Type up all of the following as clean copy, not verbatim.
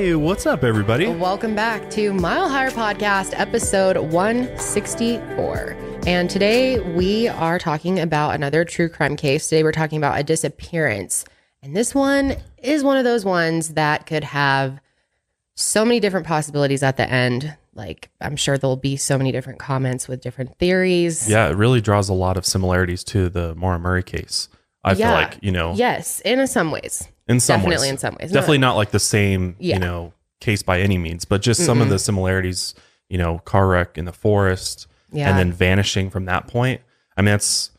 Hey, what's up, everybody? Welcome back to Mile Higher Podcast, episode 164. And today we are talking about another true crime case. Today we're talking about a disappearance. And this one is one of those ones that could have so many different possibilities at the end. Like, I'm sure there'll be so many different comments with different theories. Yeah, it really draws a lot of similarities to the Maura Murray case. I feel like, Yes, in some ways. Definitely in some ways. Definitely not like the same, case by any means, but just some of the similarities, car wreck in the forest and then vanishing from that point. I mean, it's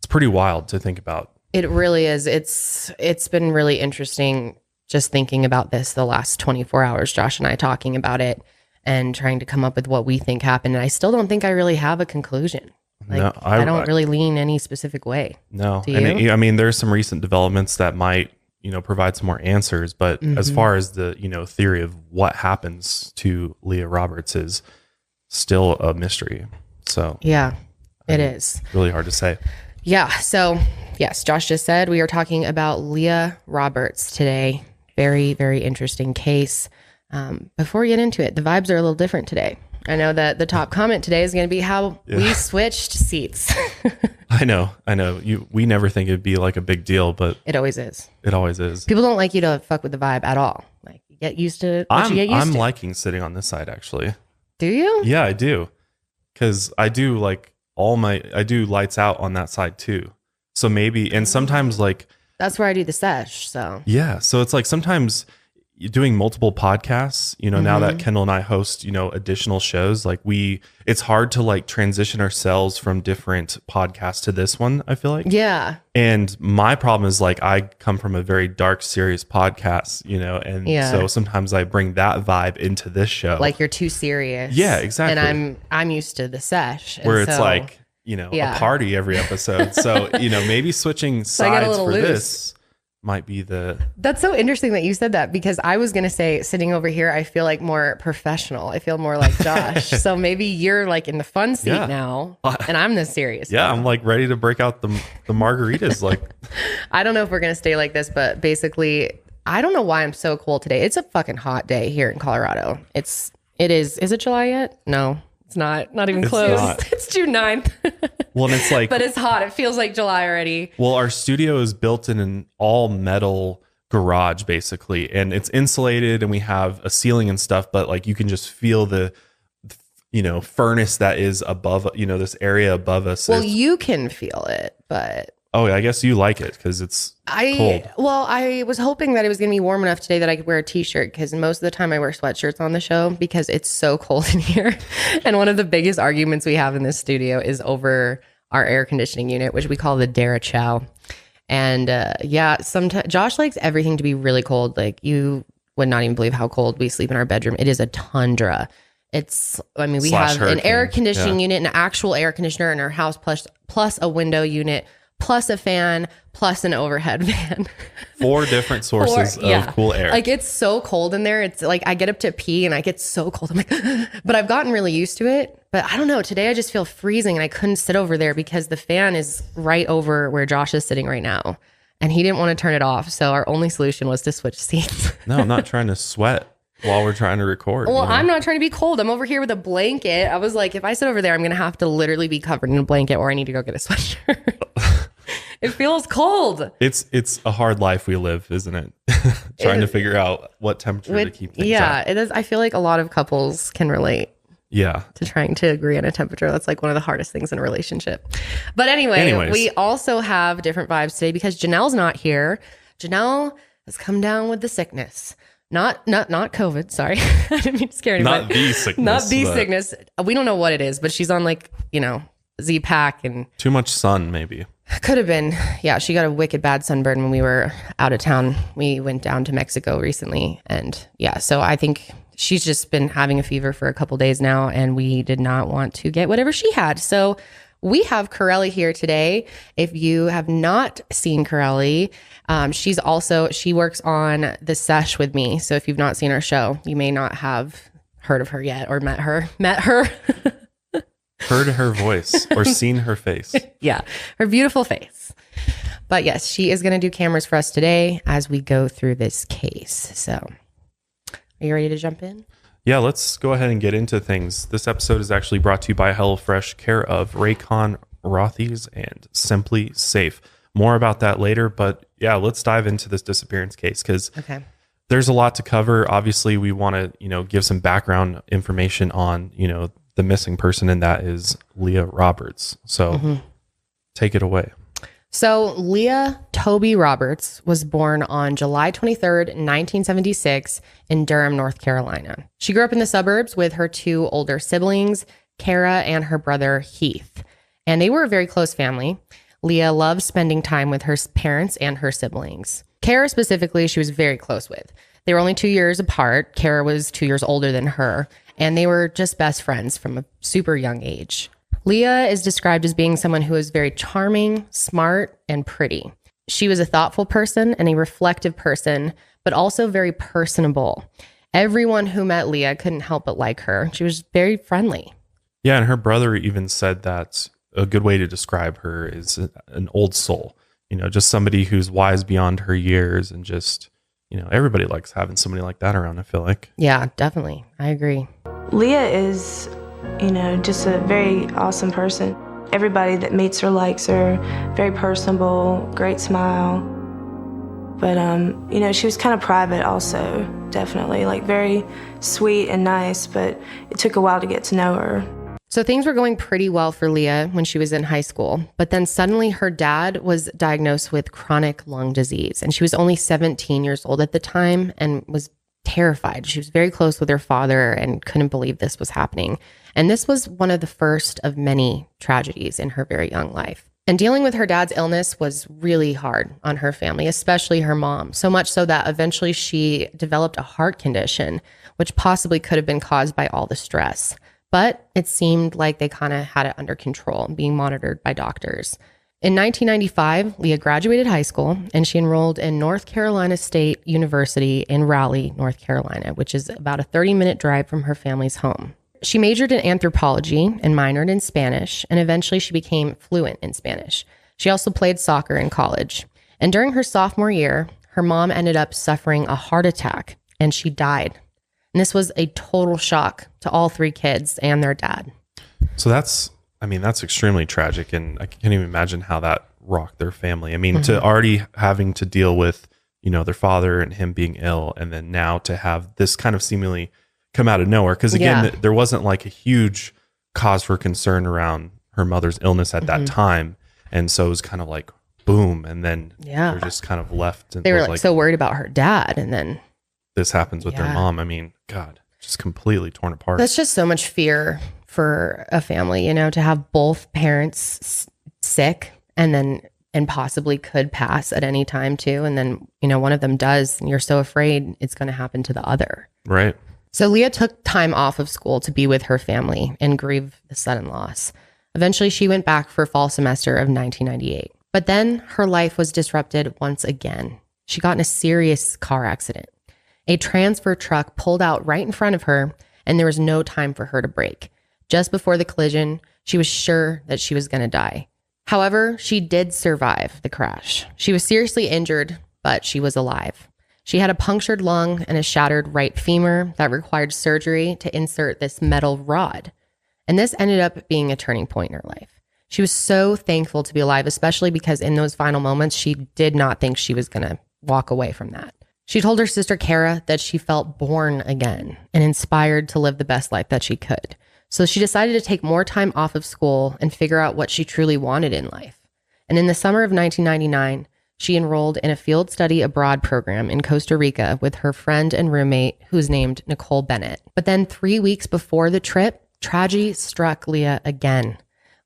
pretty wild to think about. It really is. It's been really interesting just thinking about this the last 24 hours, Josh and I talking about it and trying to come up with what we think happened. And I still don't think I really have a conclusion. Like, no, I don't really lean any specific way. No. Do you? And I mean, there's some recent developments that might, provide some more answers. But as far as the, theory of what happens to Leah Roberts is still a mystery. So yeah, it is really hard to say. Yeah. So yes, Josh just said we are talking about Leah Roberts today. Very, very interesting case. Before we get into it, the vibes are a little different today. I know that the top comment today is going to be how we switched seats. I know. We never think it'd be like a big deal, but it always is. It always is. People don't like you to fuck with the vibe at all. Like, you get used to what you get used to. I'm liking sitting on this side, actually. Do you? Yeah, I do. Because I do I do lights out on that side too. So maybe, and sometimes that's where I do the sesh. So yeah. So it's like sometimes doing multiple podcasts, now that Kendall and I host, additional shows, it's hard to transition ourselves from different podcasts to this one, I feel like. Yeah. And my problem is I come from a very dark, serious podcast, and so sometimes I bring that vibe into this show. Like you're too serious. Yeah, exactly. And I'm used to the sesh. Where it's a party every episode. So, maybe switching sides for this might be That's so interesting that you said that, because I was going to say, sitting over here, I feel like more professional. I feel more like Josh. So maybe you're in the fun seat now and I'm the serious. Yeah. I'm ready to break out the margaritas. I don't know if we're going to stay like this, but basically, I don't know why I'm so cold today. It's a fucking hot day here in Colorado. It is it July yet? No. It's not even close. It's June 9th. Well, and it's but it's hot. It feels like July already. Well, our studio is built in an all metal garage, basically, and it's insulated and we have a ceiling and stuff, but you can just feel the, furnace that is above, this area above us. Well, you can feel it, but. Oh, I guess you like it because it's cold. Well, I was hoping that it was going to be warm enough today that I could wear a t-shirt, because most of the time I wear sweatshirts on the show because it's so cold in here. And one of the biggest arguments we have in this studio is over our air conditioning unit, which we call the Dara Chow. And sometimes Josh likes everything to be really cold. You would not even believe how cold we sleep in our bedroom. It is a tundra. We have an air conditioning unit, an actual air conditioner in our house, plus a window unit, plus a fan, plus an overhead fan. 4 different sources of cool air. It's so cold in there. It's I get up to pee and I get so cold. I'm like, but I've gotten really used to it. But I don't know. Today I just feel freezing and I couldn't sit over there because the fan is right over where Josh is sitting right now. And he didn't want to turn it off. So our only solution was to switch seats. No, I'm not trying to sweat while we're trying to record. Well, I'm not trying to be cold. I'm over here with a blanket. I was like, if I sit over there, I'm going to have to literally be covered in a blanket, or I need to go get a sweatshirt. It feels cold. It's a hard life we live, isn't it? Trying to figure out what temperature to keep things at. It is. I feel like a lot of couples can relate. Yeah. To trying to agree on a temperature. That's one of the hardest things in a relationship. But anyways, we also have different vibes today because Janelle's not here. Janelle has come down with the sickness. Not COVID. Sorry. I didn't mean to scare anybody. Not the sickness. Not the sickness. We don't know what it is, but she's on Z-Pack and too much sun, maybe. Could have been. Yeah, she got a wicked bad sunburn when we were out of town. We went down to Mexico recently. And so I think she's just been having a fever for a couple days now, and we did not want to get whatever she had. So we have Corelli here today. If you have not seen Corelli, she works on The Sesh with me. So if you've not seen her show, you may not have heard of her yet or met her. Heard her voice or seen her face. Yeah, her beautiful face. But yes, she is going to do cameras for us today as we go through this case. So Are you ready to jump in? Yeah, let's go ahead and get into things. This episode is actually brought to you by HelloFresh, care of Raycon, Rothy's, and Simply Safe. More about that later, but yeah, let's dive into this disappearance case because there's a lot to cover. Obviously, we want to, give some background information on, the missing person, and that is Leah Roberts. So take it away. So Leah Toby Roberts was born on July 23rd, 1976 in Durham, North Carolina. She grew up in the suburbs with her two older siblings, Kara and her brother Heath. And they were a very close family. Leah loved spending time with her parents and her siblings. Kara specifically, she was very close with. They were only 2 years apart. Kara was 2 years older than her, and they were just best friends from a super young age. Leah is described as being someone who is very charming, smart, and pretty. She was a thoughtful person and a reflective person, but also very personable. Everyone who met Leah couldn't help but like her. She was very friendly. Yeah, and her brother even said that a good way to describe her is an old soul. Just somebody who's wise beyond her years, and just, everybody likes having somebody like that around, I feel like. Yeah, definitely. I agree. Leah is, just a very awesome person. Everybody that meets her likes her, very personable, great smile. But, she was kind of private also, definitely, like very sweet and nice, but it took a while to get to know her. So things were going pretty well for Leah when she was in high school, but then suddenly her dad was diagnosed with chronic lung disease, and she was only 17 years old at the time and was terrified. She was very close with her father and couldn't believe this was happening. And this was one of the first of many tragedies in her very young life. And dealing with her dad's illness was really hard on her family, especially her mom, so much so that eventually she developed a heart condition, which possibly could have been caused by all the stress. But it seemed like they kind of had it under control, being monitored by doctors. In 1995, Leah graduated high school and she enrolled in North Carolina State University in Raleigh, North Carolina, which is about a 30-minute drive from her family's home. She majored in anthropology and minored in Spanish, and eventually she became fluent in Spanish. She also played soccer in college. And during her sophomore year, her mom ended up suffering a heart attack and she died. And this was a total shock to all three kids and their dad. So that's extremely tragic. And I can't even imagine how that rocked their family. I mean, to already having to deal with, their father and him being ill, and then now to have this kind of seemingly come out of nowhere. Because again, there wasn't like a huge cause for concern around her mother's illness at that time. And so it was kind of like, boom. And then they're just kind of left. And they were like so worried about her dad. And then this happens with their mom. I mean, God, just completely torn apart. That's just so much fear for a family, to have both parents sick and possibly could pass at any time too. And then, one of them does, and you're so afraid it's going to happen to the other. Right. So Leah took time off of school to be with her family and grieve the sudden loss. Eventually, she went back for fall semester of 1998. But then her life was disrupted once again. She got in a serious car accident. A transfer truck pulled out right in front of her, and there was no time for her to brake. Just before the collision, she was sure that she was going to die. However, she did survive the crash. She was seriously injured, but she was alive. She had a punctured lung and a shattered right femur that required surgery to insert this metal rod. And this ended up being a turning point in her life. She was so thankful to be alive, especially because in those final moments, she did not think she was going to walk away from that. She told her sister Kara that she felt born again and inspired to live the best life that she could. So she decided to take more time off of school and figure out what she truly wanted in life. And in the summer of 1999, she enrolled in a field study abroad program in Costa Rica with her friend and roommate who's named Nicole Bennett. But then 3 weeks before the trip, tragedy struck Leah again.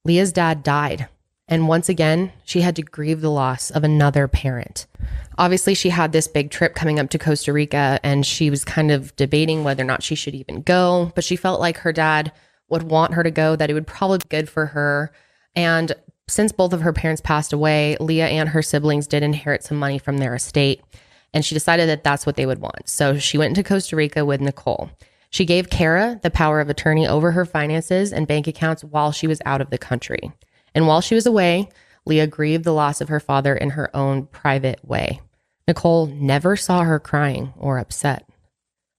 Leah's dad died. And once again, she had to grieve the loss of another parent. Obviously, she had this big trip coming up to Costa Rica, and she was kind of debating whether or not she should even go. But she felt like her dad would want her to go, that it would probably be good for her. And since both of her parents passed away, Leah and her siblings did inherit some money from their estate. And she decided that that's what they would want. So she went into Costa Rica with Nicole. She gave Kara the power of attorney over her finances and bank accounts while she was out of the country. And while she was away, Leah grieved the loss of her father in her own private way. Nicole never saw her crying or upset.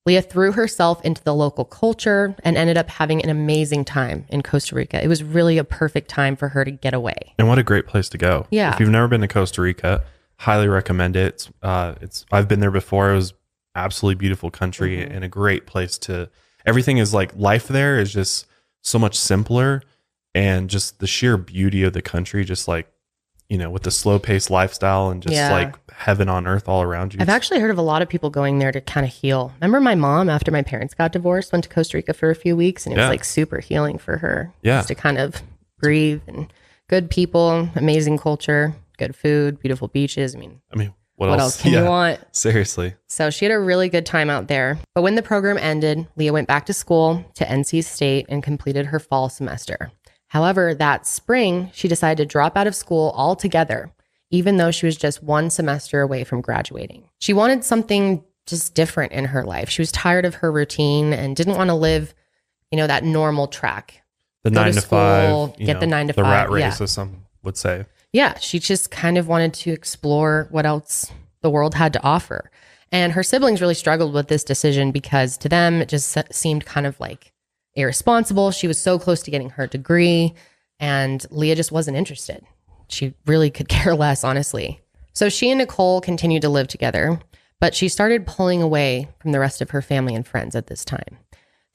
Leah threw herself into the local culture and ended up having an amazing time in Costa Rica. It was really a perfect time for her to get away. And what a great place to go. Yeah. If you've never been to Costa Rica, highly recommend it. I've been there before. It was absolutely beautiful country and a great place to, everything is like, life there is just so much simpler, and just the sheer beauty of the country, just like, with the slow paced lifestyle and just like heaven on earth all around you. I've actually heard of a lot of people going there to kind of heal. Remember my mom, after my parents got divorced, went to Costa Rica for a few weeks, and it was like super healing for her. Just to kind of breathe, and good people, amazing culture, good food, beautiful beaches. I mean, what else can you want? Seriously. So she had a really good time out there. But when the program ended, Leah went back to school to NC State and completed her fall semester. However, that spring, she decided to drop out of school altogether, even though she was just one semester away from graduating. She wanted something just different in her life. She was tired of her routine and didn't want to live, that normal track. The 9 to 5, get the 9 to 5. The rat race, as some would say. Yeah, she just kind of wanted to explore what else the world had to offer. And her siblings really struggled with this decision because to them, it just seemed kind of like irresponsible. She was so close to getting her degree, and Leah just wasn't interested. She really could care less, honestly. So she and Nicole continued to live together, but she started pulling away from the rest of her family and friends at this time.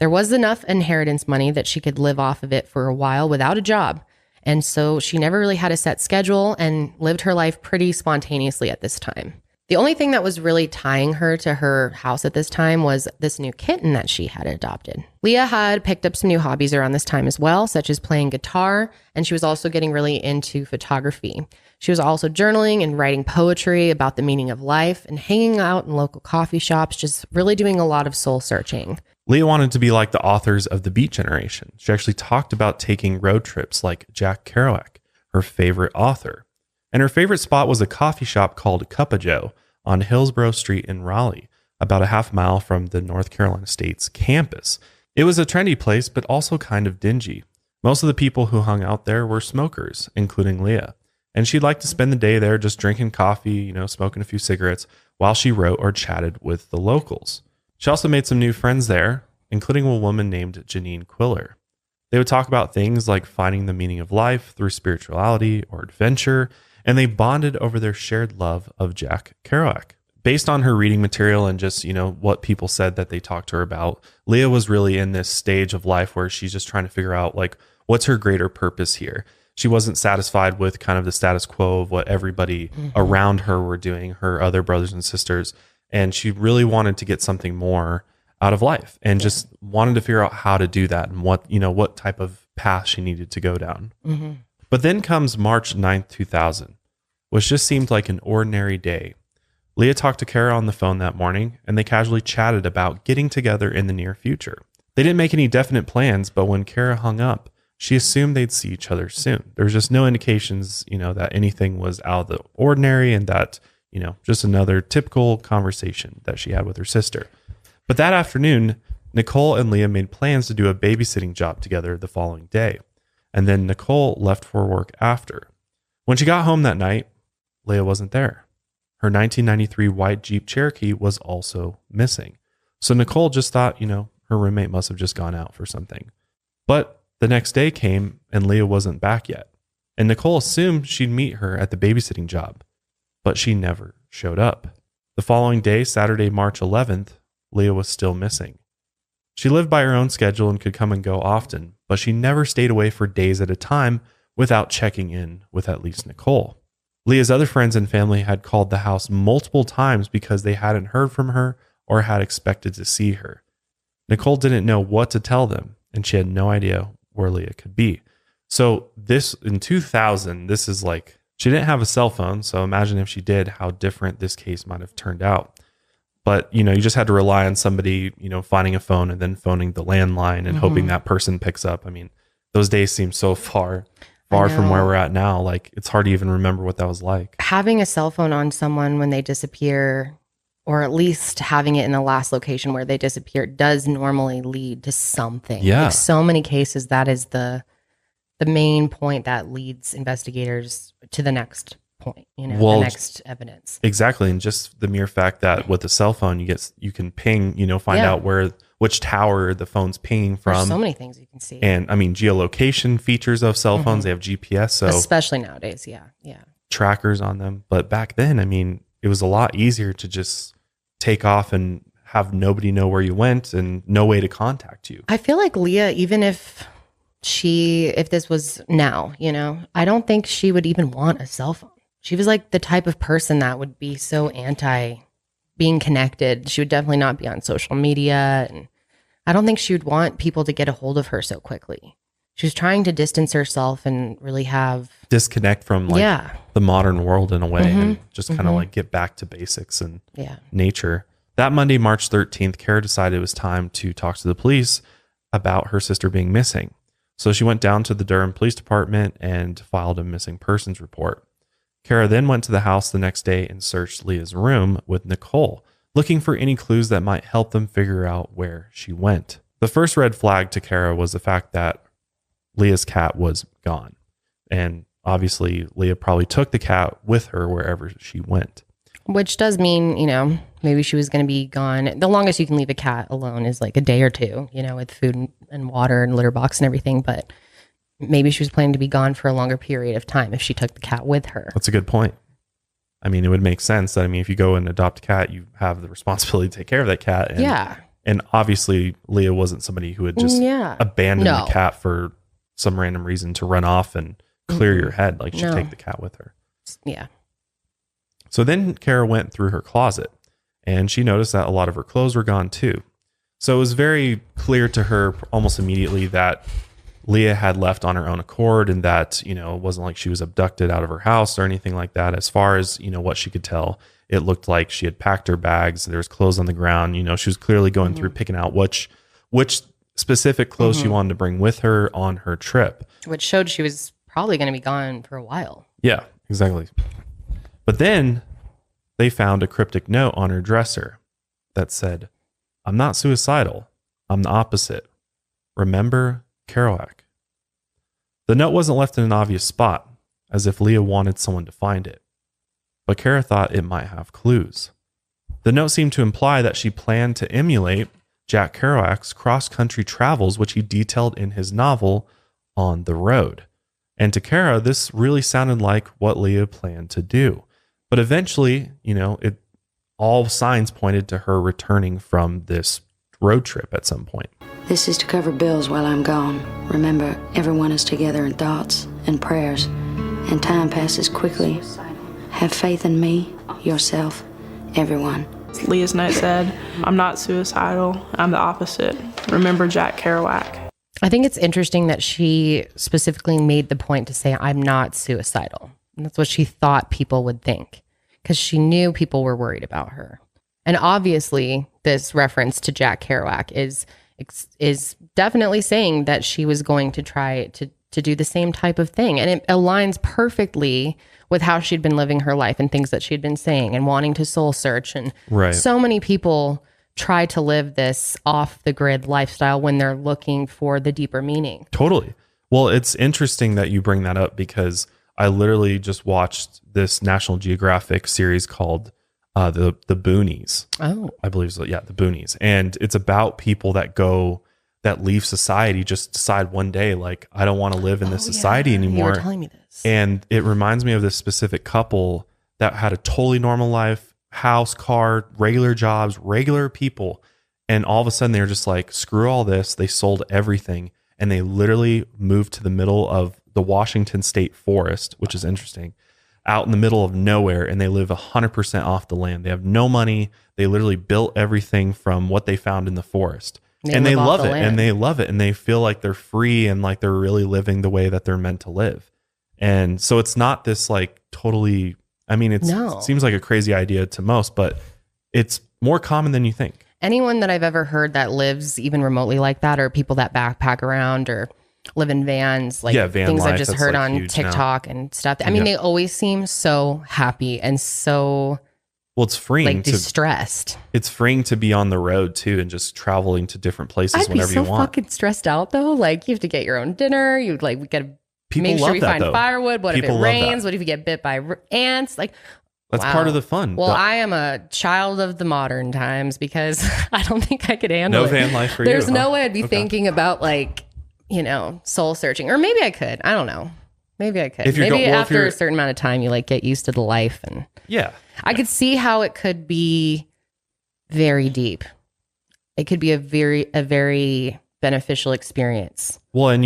There was enough inheritance money that she could live off of it for a while without a job. And so she never really had a set schedule and lived her life pretty spontaneously at this time. The only thing that was really tying her to her house at this time was this new kitten that she had adopted. Leah had picked up some new hobbies around this time as well, such as playing guitar, and she was also getting really into photography. She was also journaling and writing poetry about the meaning of life and hanging out in local coffee shops, just really doing a lot of soul searching. Leah wanted to be like the authors of the Beat Generation. She actually talked about taking road trips like Jack Kerouac, her favorite author. And her favorite spot was a coffee shop called Cup of Joe on Hillsborough Street in Raleigh, about a half mile from the North Carolina State's campus. It was a trendy place, but also kind of dingy. Most of the people who hung out there were smokers, including Leah. And she'd like to spend the day there just drinking coffee, smoking a few cigarettes while she wrote or chatted with the locals. She also made some new friends there, including a woman named Janine Quiller. They would talk about things like finding the meaning of life through spirituality or adventure, and they bonded over their shared love of Jack Kerouac. Based on her reading material and just, what people said that they talked to her about, Leah was really in this stage of life where she's just trying to figure out, like, what's her greater purpose here? She wasn't satisfied with kind of the status quo of what everybody around her were doing, her other brothers and sisters. And she really wanted to get something more out of life and just wanted to figure out how to do that and what type of path she needed to go down. Mm-hmm. But then comes March 9th, 2000, which just seemed like an ordinary day. Leah talked to Kara on the phone that morning, and they casually chatted about getting together in the near future. They didn't make any definite plans, but when Kara hung up, she assumed they'd see each other soon. There was just no indications, that anything was out of the ordinary and that, just another typical conversation that she had with her sister. But that afternoon, Nicole and Leah made plans to do a babysitting job together the following day. And then Nicole left for work after. When she got home that night, Leah wasn't there. Her 1993 white Jeep Cherokee was also missing. So Nicole just thought, her roommate must have just gone out for something. But the next day came and Leah wasn't back yet. And Nicole assumed she'd meet her at the babysitting job, but she never showed up. The following day, Saturday, March 11th, Leah was still missing. She lived by her own schedule and could come and go often, but she never stayed away for days at a time without checking in with at least Nicole. Leah's other friends and family had called the house multiple times because they hadn't heard from her or had expected to see her. Nicole didn't know what to tell them, and she had no idea where Leah could be. So this, in 2000, this is like, she didn't have a cell phone, so imagine if she did, how different this case might have turned out. But, you just had to rely on somebody, finding a phone and then phoning the landline and hoping that person picks up. I mean, those days seem so far from where we're at now. Like, it's hard to even remember what that was like. Having a cell phone on someone when they disappear, or at least having it in the last location where they disappeared, does normally lead to something. Yeah. Like so many cases, that is the main point that leads investigators to the next point, the next evidence. Exactly. And just the mere fact that with a cell phone, you can ping, find out which tower the phone's pinging from. There's so many things you can see. And I mean, geolocation features of cell phones, they have GPS. So especially nowadays. Yeah. Trackers on them. But back then, I mean, it was a lot easier to just take off and have nobody know where you went and no way to contact you. I feel like Leah, even if this was now, I don't think she would even want a cell phone. She was like the type of person that would be so anti being connected. She would definitely not be on social media. And I don't think she would want people to get a hold of her so quickly. She was trying to distance herself and really disconnect from the modern world in a way and just kind of get back to basics and nature. That Monday, March 13th, Kara decided it was time to talk to the police about her sister being missing. So she went down to the Durham Police Department and filed a missing persons report. Kara then went to the house the next day and searched Leah's room with Nicole, looking for any clues that might help them figure out where she went. The first red flag to Kara was the fact that Leah's cat was gone. And obviously, Leah probably took the cat with her wherever she went. Which does mean, maybe she was going to be gone. The longest you can leave a cat alone is like a day or two, with food and water and litter box and everything. But maybe she was planning to be gone for a longer period of time if she took the cat with her. That's a good point. I mean, it would make sense. I mean, if you go and adopt a cat, you have the responsibility to take care of that cat. And, and obviously, Leah wasn't somebody who would just abandon the cat for some random reason to run off and clear your head. Like, she'd take the cat with her. Yeah. So then Kara went through her closet and she noticed that a lot of her clothes were gone too. So it was very clear to her almost immediately that Leah had left on her own accord and that, it wasn't like she was abducted out of her house or anything like that. As far as, what she could tell, it looked like she had packed her bags. There was clothes on the ground. She was clearly going through picking out which specific clothes she wanted to bring with her on her trip. Which showed she was probably going to be gone for a while. Yeah, exactly. But then they found a cryptic note on her dresser that said, "I'm not suicidal. I'm the opposite. Remember Kerouac." The note wasn't left in an obvious spot, as if Leah wanted someone to find it. But Kara thought it might have clues. The note seemed to imply that she planned to emulate Jack Kerouac's cross-country travels, which he detailed in his novel On the Road. And to Kara, this really sounded like what Leah planned to do. But eventually, all signs pointed to her returning from this road trip at some point. This is to cover bills while I'm gone. Remember, everyone is together in thoughts and prayers, and time passes quickly. Have faith in me, yourself, everyone. Leah's note said, "I'm not suicidal. I'm the opposite. Remember Jack Kerouac." I think it's interesting that she specifically made the point to say, "I'm not suicidal." And that's what she thought people would think, because she knew people were worried about her. And obviously, this reference to Jack Kerouac is definitely saying that she was going to try to do the same type of thing. And it aligns perfectly with how she'd been living her life and things that she'd been saying and wanting to soul search. And so many people try to live this off the grid lifestyle when they're looking for the deeper meaning. Totally. Well, it's interesting that you bring that up because I literally just watched this National Geographic series called the Boonies. Oh, I believe so. Yeah, the Boonies. And it's about people that leave society, just decide one day, like, I don't want to live in this society anymore. You were telling me this. And it reminds me of this specific couple that had a totally normal life, house, car, regular jobs, regular people. And all of a sudden they're just like, screw all this. They sold everything. And they literally moved to the middle of the Washington State forest, which is interesting, out in the middle of nowhere. And they live 100% off the land. They have no money. They literally built everything from what they found in the forest. And they love it. And they love it. And they feel like they're free and like they're really living the way that they're meant to live. And so it's not this like totally, I mean, it seems like a crazy idea to most, but it's more common than you think. Anyone that I've ever heard that lives even remotely like that, or people that backpack around or live in vans, like van things life, I've just heard like on TikTok and stuff. I mean, they always seem so happy and so it's freeing, like distressed. It's freeing to be on the road too and just traveling to different places whenever you want. I'd be so fucking stressed out though. Like you have to get your own dinner. You like get a People make love sure we that, find though. firewood. What People if it love that. rains? What if you get bit by ants? Like, That's wow. part of the fun. Well, I am a child of the modern times because I don't think I could handle No it. van life for There's you. no way I'd be thinking about like, soul searching, or maybe I could. I don't know. Maybe I could. If you're Maybe if after you're- a certain amount of time, you like get used to the life, and Yeah. I could see how it could be very deep. It could be a very beneficial experience. Well, and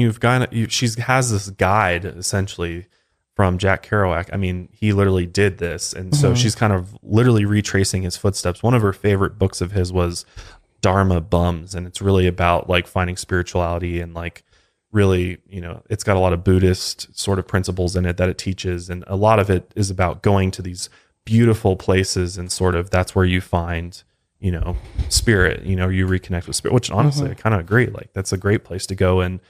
she has this guide essentially from Jack Kerouac. I mean, he literally did this. And so she's kind of literally retracing his footsteps. One of her favorite books of his was Dharma Bums. And it's really about like finding spirituality and like really, it's got a lot of Buddhist sort of principles in it that it teaches. And a lot of it is about going to these beautiful places and sort of that's where you find spirit, you reconnect with spirit, which honestly I kind of agree. Like that's a great place to go and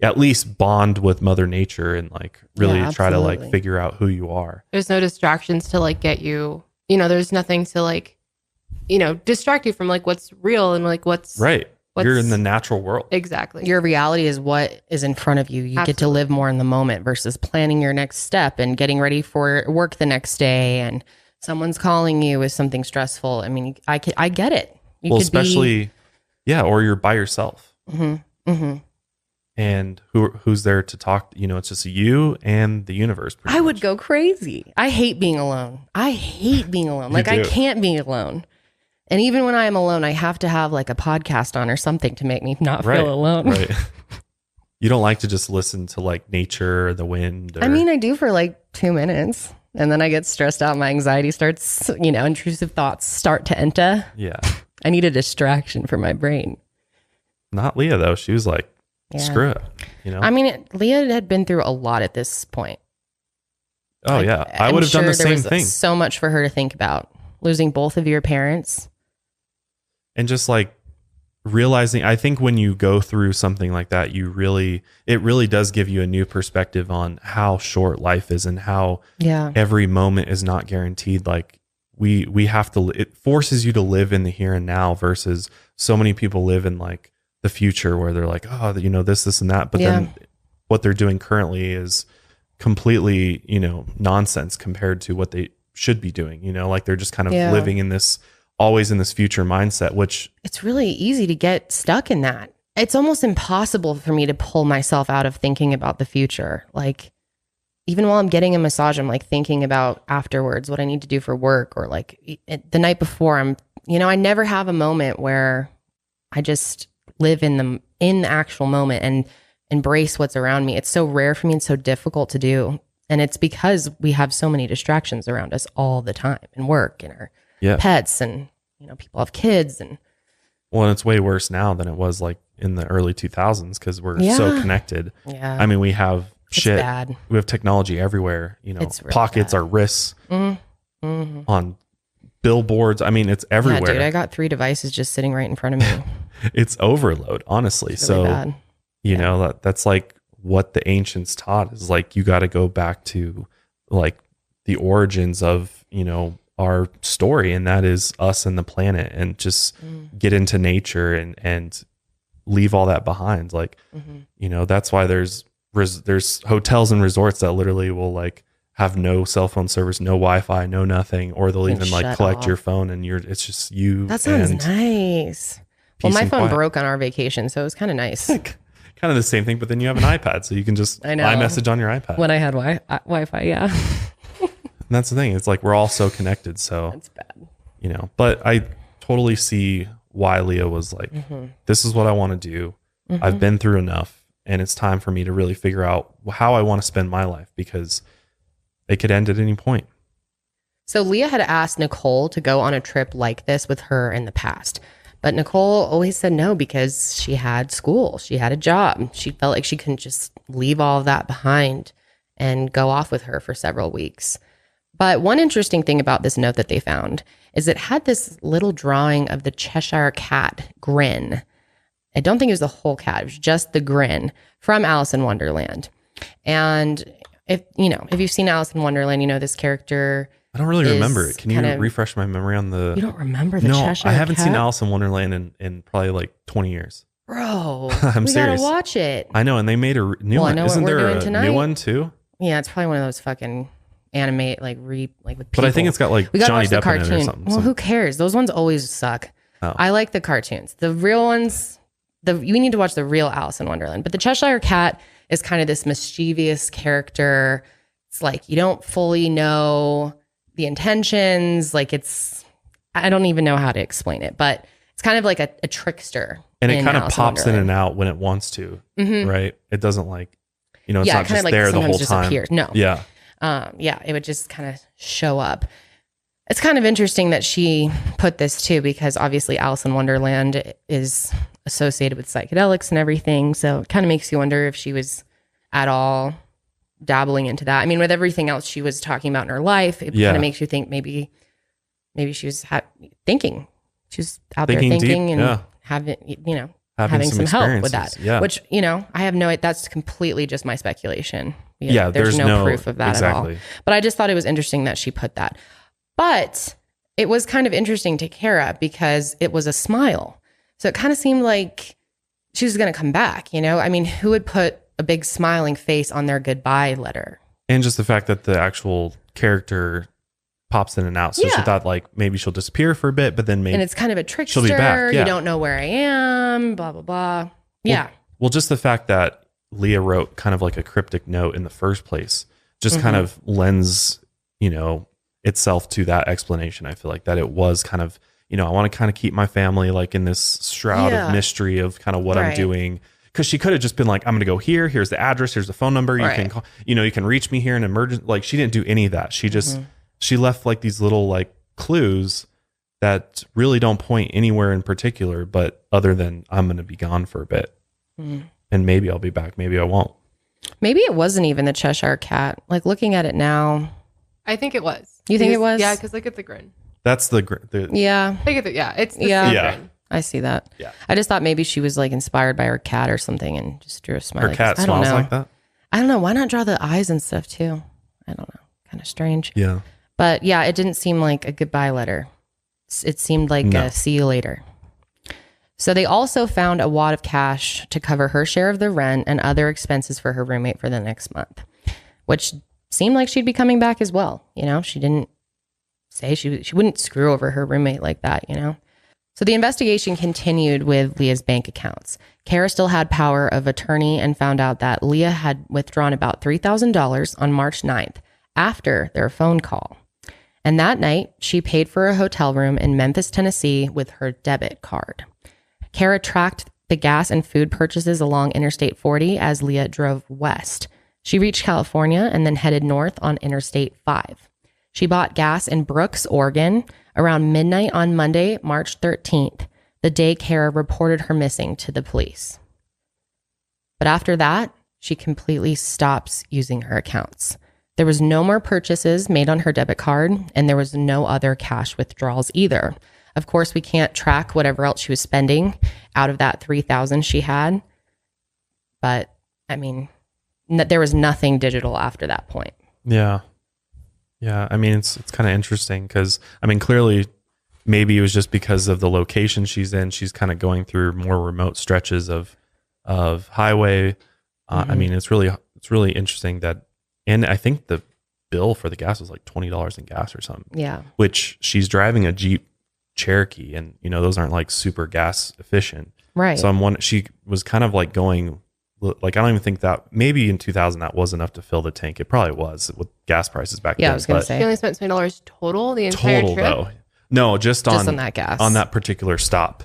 at least bond with Mother Nature and like really try to like figure out who you are. There's no distractions to like get you, there's nothing to like, distract you from like what's real and like what's right. You're in the natural world. Exactly. Your reality is what is in front of you. You get to live more in the moment versus planning your next step and getting ready for work the next day and someone's calling you with something stressful. I mean, I get it. You well, could especially, or you're by yourself. And who's there to talk? It's just you and the universe. I would go crazy. I hate being alone. Like I can't be alone. And even when I am alone, I have to have like a podcast on or something to make me not feel alone. Right. You don't like to just listen to like nature or the wind. I mean, I do for like 2 minutes. And then I get stressed out. My anxiety starts, intrusive thoughts start to enter. Yeah. I need a distraction for my brain. Not Leah, though. She was like, screw it. I mean, Leah had been through a lot at this point. Oh, yeah. I would have done the same thing. So much for her to think about. Losing both of your parents. And just like realizing, I think when you go through something like that, it really does give you a new perspective on how short life is and how every moment is not guaranteed. Like we have to, it forces you to live in the here and now versus so many people live in like the future where they're like, oh, this and that. But then what they're doing currently is completely, nonsense compared to what they should be doing, like they're just kind of living in this, always in this future mindset, which it's really easy to get stuck in that. It's almost impossible for me to pull myself out of thinking about the future. Like even while I'm getting a massage, I'm like thinking about afterwards what I need to do for work or like the night before I never have a moment where I just live in the actual moment and embrace what's around me. It's so rare for me and so difficult to do. And it's because we have so many distractions around us all the time in work and our pets and, people have kids and. Well, it's way worse now than it was like in the early 2000s because we're so connected. Yeah. I mean, we have shit. Bad. We have technology everywhere, It's really pockets, bad. our wrists, on billboards. I mean, it's everywhere. Yeah, dude, I got 3 devices just sitting right in front of me. It's overload, honestly. It's really bad. That's like what the ancients taught is like, you got to go back to like the origins of, our story. And that is us and the planet and just get into nature and leave all that behind. Like, that's why there's hotels and resorts that literally will like have no cell phone service, no Wi-Fi, no nothing, or they'll even like collect off your phone and it's just you. That sounds nice. Well, my phone broke on our vacation, so it was kind of nice. Kind of the same thing, but then you have an iPad, so you can just iMessage on your iPad. When I had Wi-Fi, yeah. And that's the thing. It's like we're all so connected. So That's bad. But I totally see why Leah was like, this is what I want to do. I've been through enough and it's time for me to really figure out how I want to spend my life because it could end at any point. So Leah had asked Nicole to go on a trip like this with her in the past. But Nicole always said no because she had school. She had a job. She felt like she couldn't just leave all of that behind and go off with her for several weeks. But one interesting thing about this note that they found is it had this little drawing of the Cheshire Cat grin. I don't think it was the whole cat. It was just the grin from Alice in Wonderland. And if you've seen Alice in Wonderland, this character. I don't really remember it. Can you refresh my memory on the... You don't remember the Cheshire Cat? No, I haven't seen Alice in Wonderland in probably like 20 years. Bro, I'm we serious. gotta watch it. I know, and they made a new Well, I one. know what Isn't we're there doing a tonight. new one too? Yeah, it's probably one of those fucking animate like with people. But I think it's got like we gotta Johnny watch the Depp in it or cartoon. something. Well, who cares? Those ones always suck. Oh. I like the cartoons. The real ones, you need to watch the real Alice in Wonderland. But the Cheshire Cat is kind of this mischievous character. It's like you don't fully know the intentions. Like I don't even know how to explain it, but it's kind of like a trickster. And it kind of Alice pops in Wonderland. and out when it wants to, right? It doesn't like, it's Yeah, it not kind just of like there the sometimes whole just time. appears. No. Yeah. Yeah, it would just kind of show up. It's kind of interesting that she put this too, because obviously Alice in Wonderland is associated with psychedelics and everything. So it kind of makes you wonder if she was at all dabbling into that. I mean, with everything else she was talking about in her life, it kind of makes you think maybe she was thinking. She was out there Thinking thinking deep, and having some help with that. Yeah. Which, I have that's completely just my speculation. Yeah, there's no proof of that exactly. at all. But I just thought it was interesting that she put that. But it was kind of interesting to Kara because it was a smile. So it kind of seemed like she was going to come back, I mean, who would put a big smiling face on their goodbye letter? And just the fact that the actual character pops in and out. So she thought like maybe she'll disappear for a bit, but then maybe. And it's kind of a trickster. She'll be back. Yeah. You don't know where I am, blah, blah, blah. Yeah. Well, just the fact that Leah wrote kind of like a cryptic note in the first place just kind of lends, itself to that explanation. I feel like that it was kind of, I want to kind of keep my family like in this shroud of mystery of kind of what I'm doing. Because she could have just been like, I'm going to go here. Here's the address. Here's the phone number. You can call, you can reach me here in emergency. Like she didn't do any of that. She just, she left like these little like clues that really don't point anywhere in particular, but other than I'm going to be gone for a bit and maybe I'll be back. Maybe I won't. Maybe it wasn't even the Cheshire Cat. Like looking at it now. I think it was. You think it was? Yeah, because look at the grin. That's the yeah. Look at it's the same grin. I see that. Yeah. I just thought maybe she was like inspired by her cat or something and just drew a smile. Her cat smiles like that? I don't know. Why not draw the eyes and stuff too? I don't know. Kind of strange. Yeah. But yeah, it didn't seem like a goodbye letter. It seemed like a see you later. So they also found a wad of cash to cover her share of the rent and other expenses for her roommate for the next month, which seemed like she'd be coming back as well. She didn't say she wouldn't screw over her roommate like that, So the investigation continued with Leah's bank accounts. Kara still had power of attorney and found out that Leah had withdrawn about $3,000 on March 9th after their phone call. And that night, she paid for a hotel room in Memphis, Tennessee with her debit card. Kara tracked the gas and food purchases along Interstate 40 as Leah drove west. She reached California and then headed north on Interstate 5. She bought gas in Brooks, Oregon, around midnight on Monday, March 13th, the day Kara reported her missing to the police. But after that, she completely stops using her accounts. There was no more purchases made on her debit card, and there was no other cash withdrawals either. Of course, we can't track whatever else she was spending out of that $3,000 she had. But I mean, there was nothing digital after that point. Yeah. Yeah. I mean, it's kind of interesting because, I mean, clearly maybe it was just because of the location she's in. She's kind of going through more remote stretches of highway. I mean, it's really interesting that, and I think the bill for the gas was like $20 in gas or something. Yeah. Which she's driving a Jeep Cherokee, and those aren't like super gas efficient. Right. So she was kind of like going, like, I don't even think that maybe in 2000 that was enough to fill the tank. It probably was with gas prices back then. Yeah, I was going to say. She only spent $20 total the entire trip? Though. No, just on that gas. On that particular stop.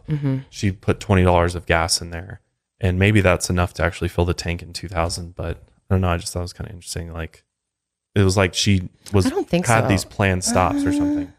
She put $20 of gas in there. And maybe that's enough to actually fill the tank in 2000. But I don't know. I just thought it was kind of interesting. Like, it was like she was I don't think had so. these planned stops or something.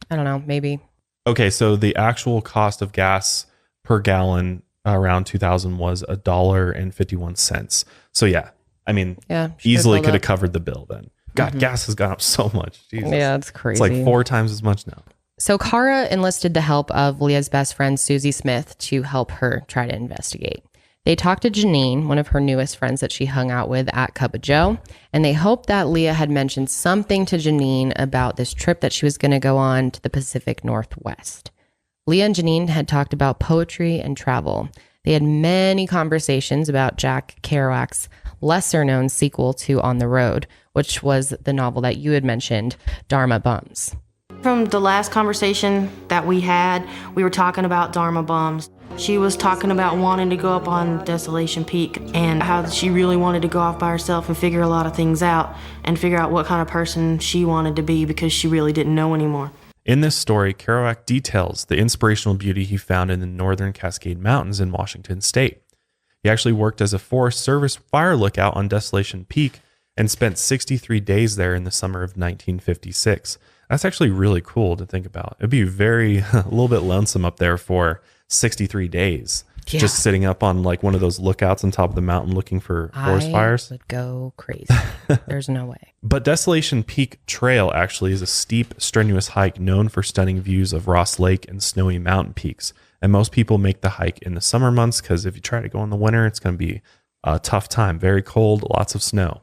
I don't know. Maybe. Okay, so the actual cost of gas per gallon around 2000 was $1.51. So yeah, I mean, easily could have covered the bill then. God, gas has gone up so much. Jesus. Yeah, it's crazy. It's like 4 times as much now. So Kara enlisted the help of Leah's best friend, Susie Smith, to help her try to investigate. They talked to Janine, one of her newest friends that she hung out with at Cup of Joe, and they hoped that Leah had mentioned something to Janine about this trip that she was going to go on to the Pacific Northwest. Leah and Janine had talked about poetry and travel. They had many conversations about Jack Kerouac's lesser known sequel to On the Road, which was the novel that you had mentioned, Dharma Bums. From the last conversation that we had, we were talking about Dharma Bums. She was talking about wanting to go up on Desolation Peak and how she really wanted to go off by herself and figure a lot of things out and figure out what kind of person she wanted to be because she really didn't know anymore. In this story, Kerouac details the inspirational beauty he found in the northern Cascade Mountains in Washington state. He actually worked as a Forest Service fire lookout on Desolation Peak and spent 63 days there in the summer of 1956. That's actually really cool to think about. It'd be a little bit lonesome up there for 63 days. Yeah. Just sitting up on like one of those lookouts on top of the mountain looking for forest fires. I would go crazy. There's no way. But Desolation Peak Trail actually is a steep, strenuous hike known for stunning views of Ross Lake and snowy mountain peaks. And most people make the hike in the summer months because if you try to go in the winter, it's going to be a tough time. Very cold, lots of snow.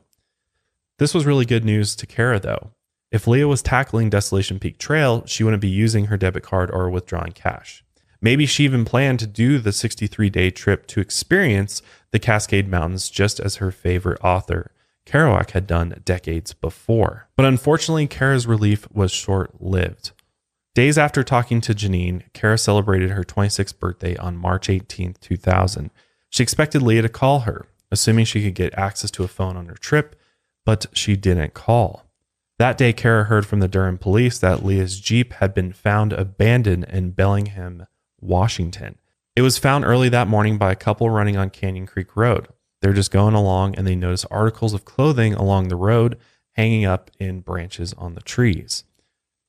This was really good news to Kara, though. If Leah was tackling Desolation Peak Trail, she wouldn't be using her debit card or withdrawing cash. Maybe she even planned to do the 63-day trip to experience the Cascade Mountains just as her favorite author, Kerouac, had done decades before. But unfortunately, Kara's relief was short-lived. Days after talking to Janine, Kara celebrated her 26th birthday on March 18, 2000. She expected Leah to call her, assuming she could get access to a phone on her trip, but she didn't call. That day, Kara heard from the Durham police that Leah's Jeep had been found abandoned in Bellingham, Washington. It was found early that morning by a couple running on Canyon Creek Road. They're just going along and they notice articles of clothing along the road hanging up in branches on the trees.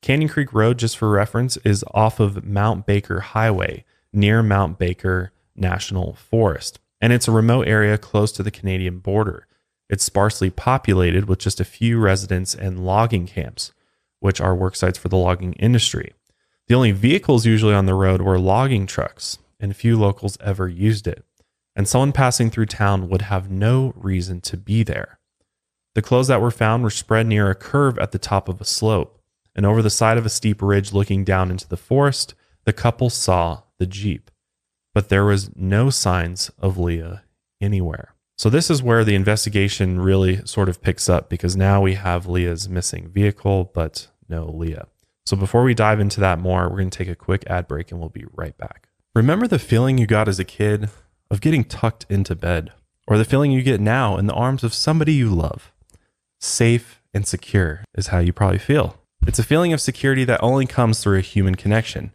Canyon Creek Road, just for reference, is off of Mount Baker Highway near Mount Baker National Forest, and it's a remote area close to the Canadian border. It's sparsely populated with just a few residents and logging camps, which are work sites for the logging industry. The only vehicles usually on the road were logging trucks, and few locals ever used it. And someone passing through town would have no reason to be there. The clothes that were found were spread near a curve at the top of a slope, and over the side of a steep ridge looking down into the forest, the couple saw the Jeep. But there was no signs of Leah anywhere. So this is where the investigation really sort of picks up, because now we have Leah's missing vehicle, but no Leah. So before we dive into that more, we're going to take a quick ad break and we'll be right back. Remember the feeling you got as a kid of getting tucked into bed, or the feeling you get now in the arms of somebody you love? Safe and secure is how you probably feel. It's a feeling of security that only comes through a human connection.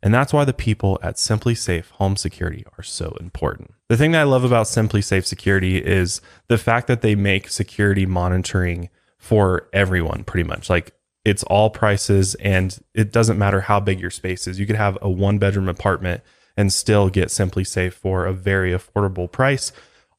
And that's why the people at Simply Safe Home Security are so important. The thing that I love about Simply Safe Security is the fact that they make security monitoring for everyone, pretty much. Like, it's all prices, and it doesn't matter how big your space is. You could have a 1-bedroom apartment and still get Simply Safe for a very affordable price,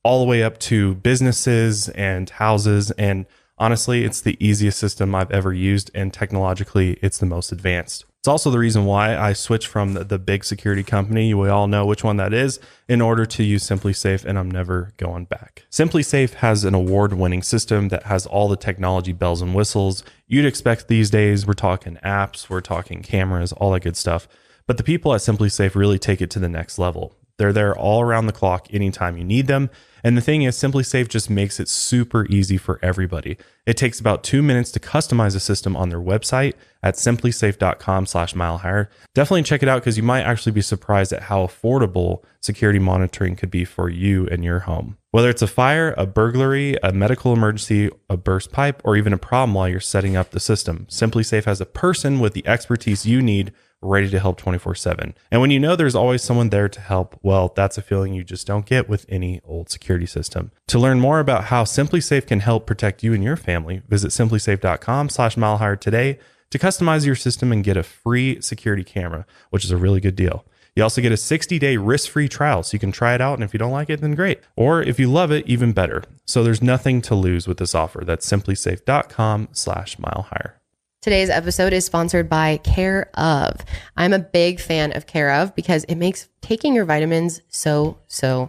all the way up to businesses and houses. And honestly, it's the easiest system I've ever used, and technologically, it's the most advanced. It's also the reason why I switched from the big security company, we all know which one that is, in order to use Simply Safe, and I'm never going back. Simply Safe has an award-winning system that has all the technology bells and whistles you'd expect these days. We're talking apps, we're talking cameras, all that good stuff. But the people at Simply Safe really take it to the next level. They're there all around the clock anytime you need them. And the thing is, Simply Safe just makes it super easy for everybody. It takes about 2 minutes to customize a system on their website at simplysafe.com/milehigher. Definitely check it out, because you might actually be surprised at how affordable security monitoring could be for you and your home. Whether it's a fire, a burglary, a medical emergency, a burst pipe, or even a problem while you're setting up the system, Simply Safe has a person with the expertise you need ready to help 24/7. And when you know there's always someone there to help, well, that's a feeling you just don't get with any old security system. To learn more about how Simply Safe can help protect you and your family, visit simplysafe.com/milehigher today to customize your system and get a free security camera, which is a really good deal. You also get a 60-day risk-free trial, so you can try it out, and if you don't like it, then great. Or if you love it, even better. So there's nothing to lose with this offer. That's simplysafe.com/milehigher. Today's episode is sponsored by Care Of. I'm a big fan of Care Of because it makes taking your vitamins so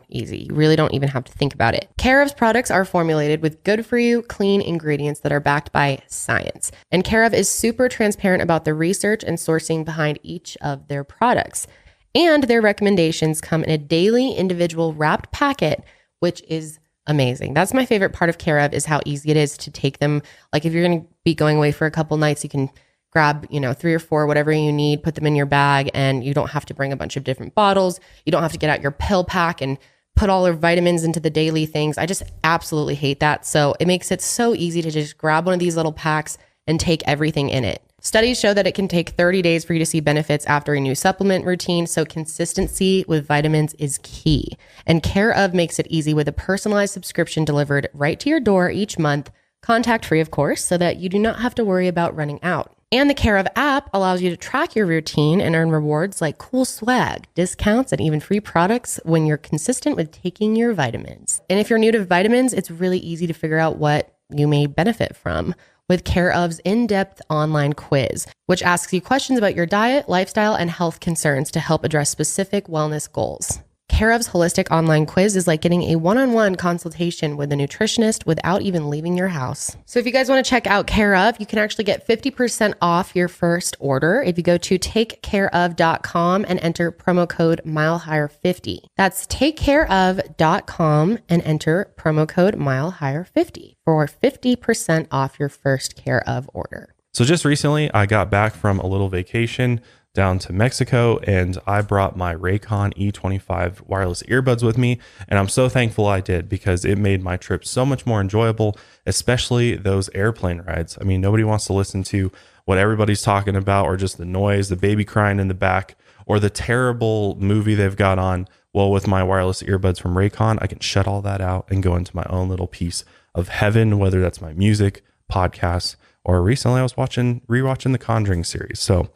easy. You really don't even have to think about it. Care Of's products are formulated with good-for-you, clean ingredients that are backed by science. And Care Of is super transparent about the research and sourcing behind each of their products. And their recommendations come in a daily individual wrapped packet, which is amazing. That's my favorite part of Care of, is how easy it is to take them. Like if you're going to be going away for a couple nights, you can grab, 3 or 4, whatever you need, put them in your bag, and you don't have to bring a bunch of different bottles. You don't have to get out your pill pack and put all your vitamins into the daily things. I just absolutely hate that. So it makes it so easy to just grab one of these little packs and take everything in it. Studies show that it can take 30 days for you to see benefits after a new supplement routine. So consistency with vitamins is key. And Care of makes it easy with a personalized subscription delivered right to your door each month, contact free, of course, so that you do not have to worry about running out. And the Care of app allows you to track your routine and earn rewards like cool swag, discounts, and even free products when you're consistent with taking your vitamins. And if you're new to vitamins, it's really easy to figure out what you may benefit from with Care of's in-depth online quiz, which asks you questions about your diet, lifestyle, and health concerns to help address specific wellness goals. Care of's holistic online quiz is like getting a one-on-one consultation with a nutritionist without even leaving your house. So if you guys want to check out Care of, you can actually get 50% off your first order if you go to takecareof.com and enter promo code MileHigher50. That's takecareof.com and enter promo code MileHigher50 for 50% off your first Care of order. So just recently, I got back from a little vacation down to Mexico, and I brought my Raycon E25 wireless earbuds with me, and I'm so thankful I did, because it made my trip so much more enjoyable, especially those airplane rides. I mean, nobody wants to listen to what everybody's talking about, or just the noise, the baby crying in the back, or the terrible movie they've got on. Well, with my wireless earbuds from Raycon, I can shut all that out and go into my own little piece of heaven, whether that's my music, podcasts, or recently I was rewatching the Conjuring series. So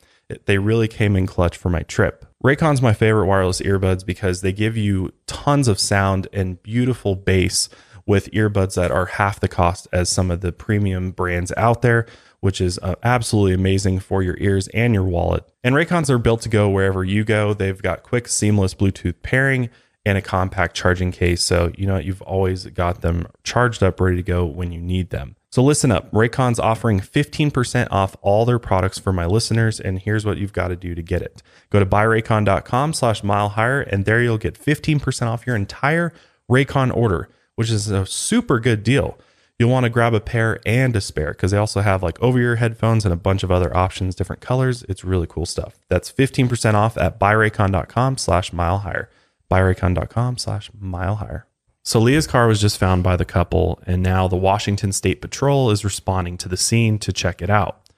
they really came in clutch for my trip. Raycon's my favorite wireless earbuds because they give you tons of sound and beautiful bass with earbuds that are half the cost as some of the premium brands out there, which is absolutely amazing for your ears and your wallet. And Raycons are built to go wherever you go. They've got quick, seamless Bluetooth pairing and a compact charging case. So, you've always got them charged up, ready to go when you need them. So listen up, Raycon's offering 15% off all their products for my listeners, and here's what you've got to do to get it. Go to buyraycon.com/milehigher, and there you'll get 15% off your entire Raycon order, which is a super good deal. You'll want to grab a pair and a spare, because they also have like over-ear headphones and a bunch of other options, different colors. It's really cool stuff. That's 15% off at buyraycon.com/milehigher. buyraycon.com/milehigher. So Leah's car was just found by the couple, and now the Washington State Patrol is responding to the scene to check it out.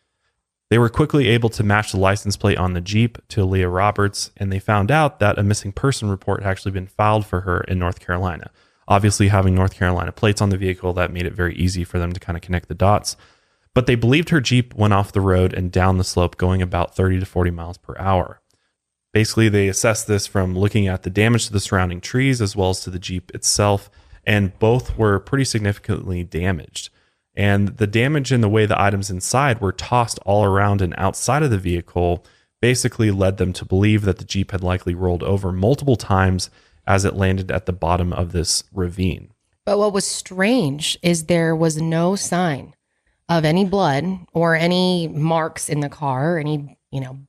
They were quickly able to match the license plate on the Jeep to Leah Roberts, and they found out that a missing person report had actually been filed for her in North Carolina. Obviously, having North Carolina plates on the vehicle, that made it very easy for them to kind of connect the dots. But they believed her Jeep went off the road and down the slope going about 30 to 40 miles per hour. Basically, they assessed this from looking at the damage to the surrounding trees as well as to the Jeep itself, and both were pretty significantly damaged. And the damage in the way the items inside were tossed all around and outside of the vehicle basically led them to believe that the Jeep had likely rolled over multiple times as it landed at the bottom of this ravine. But what was strange is there was no sign of any blood or any marks in the car, any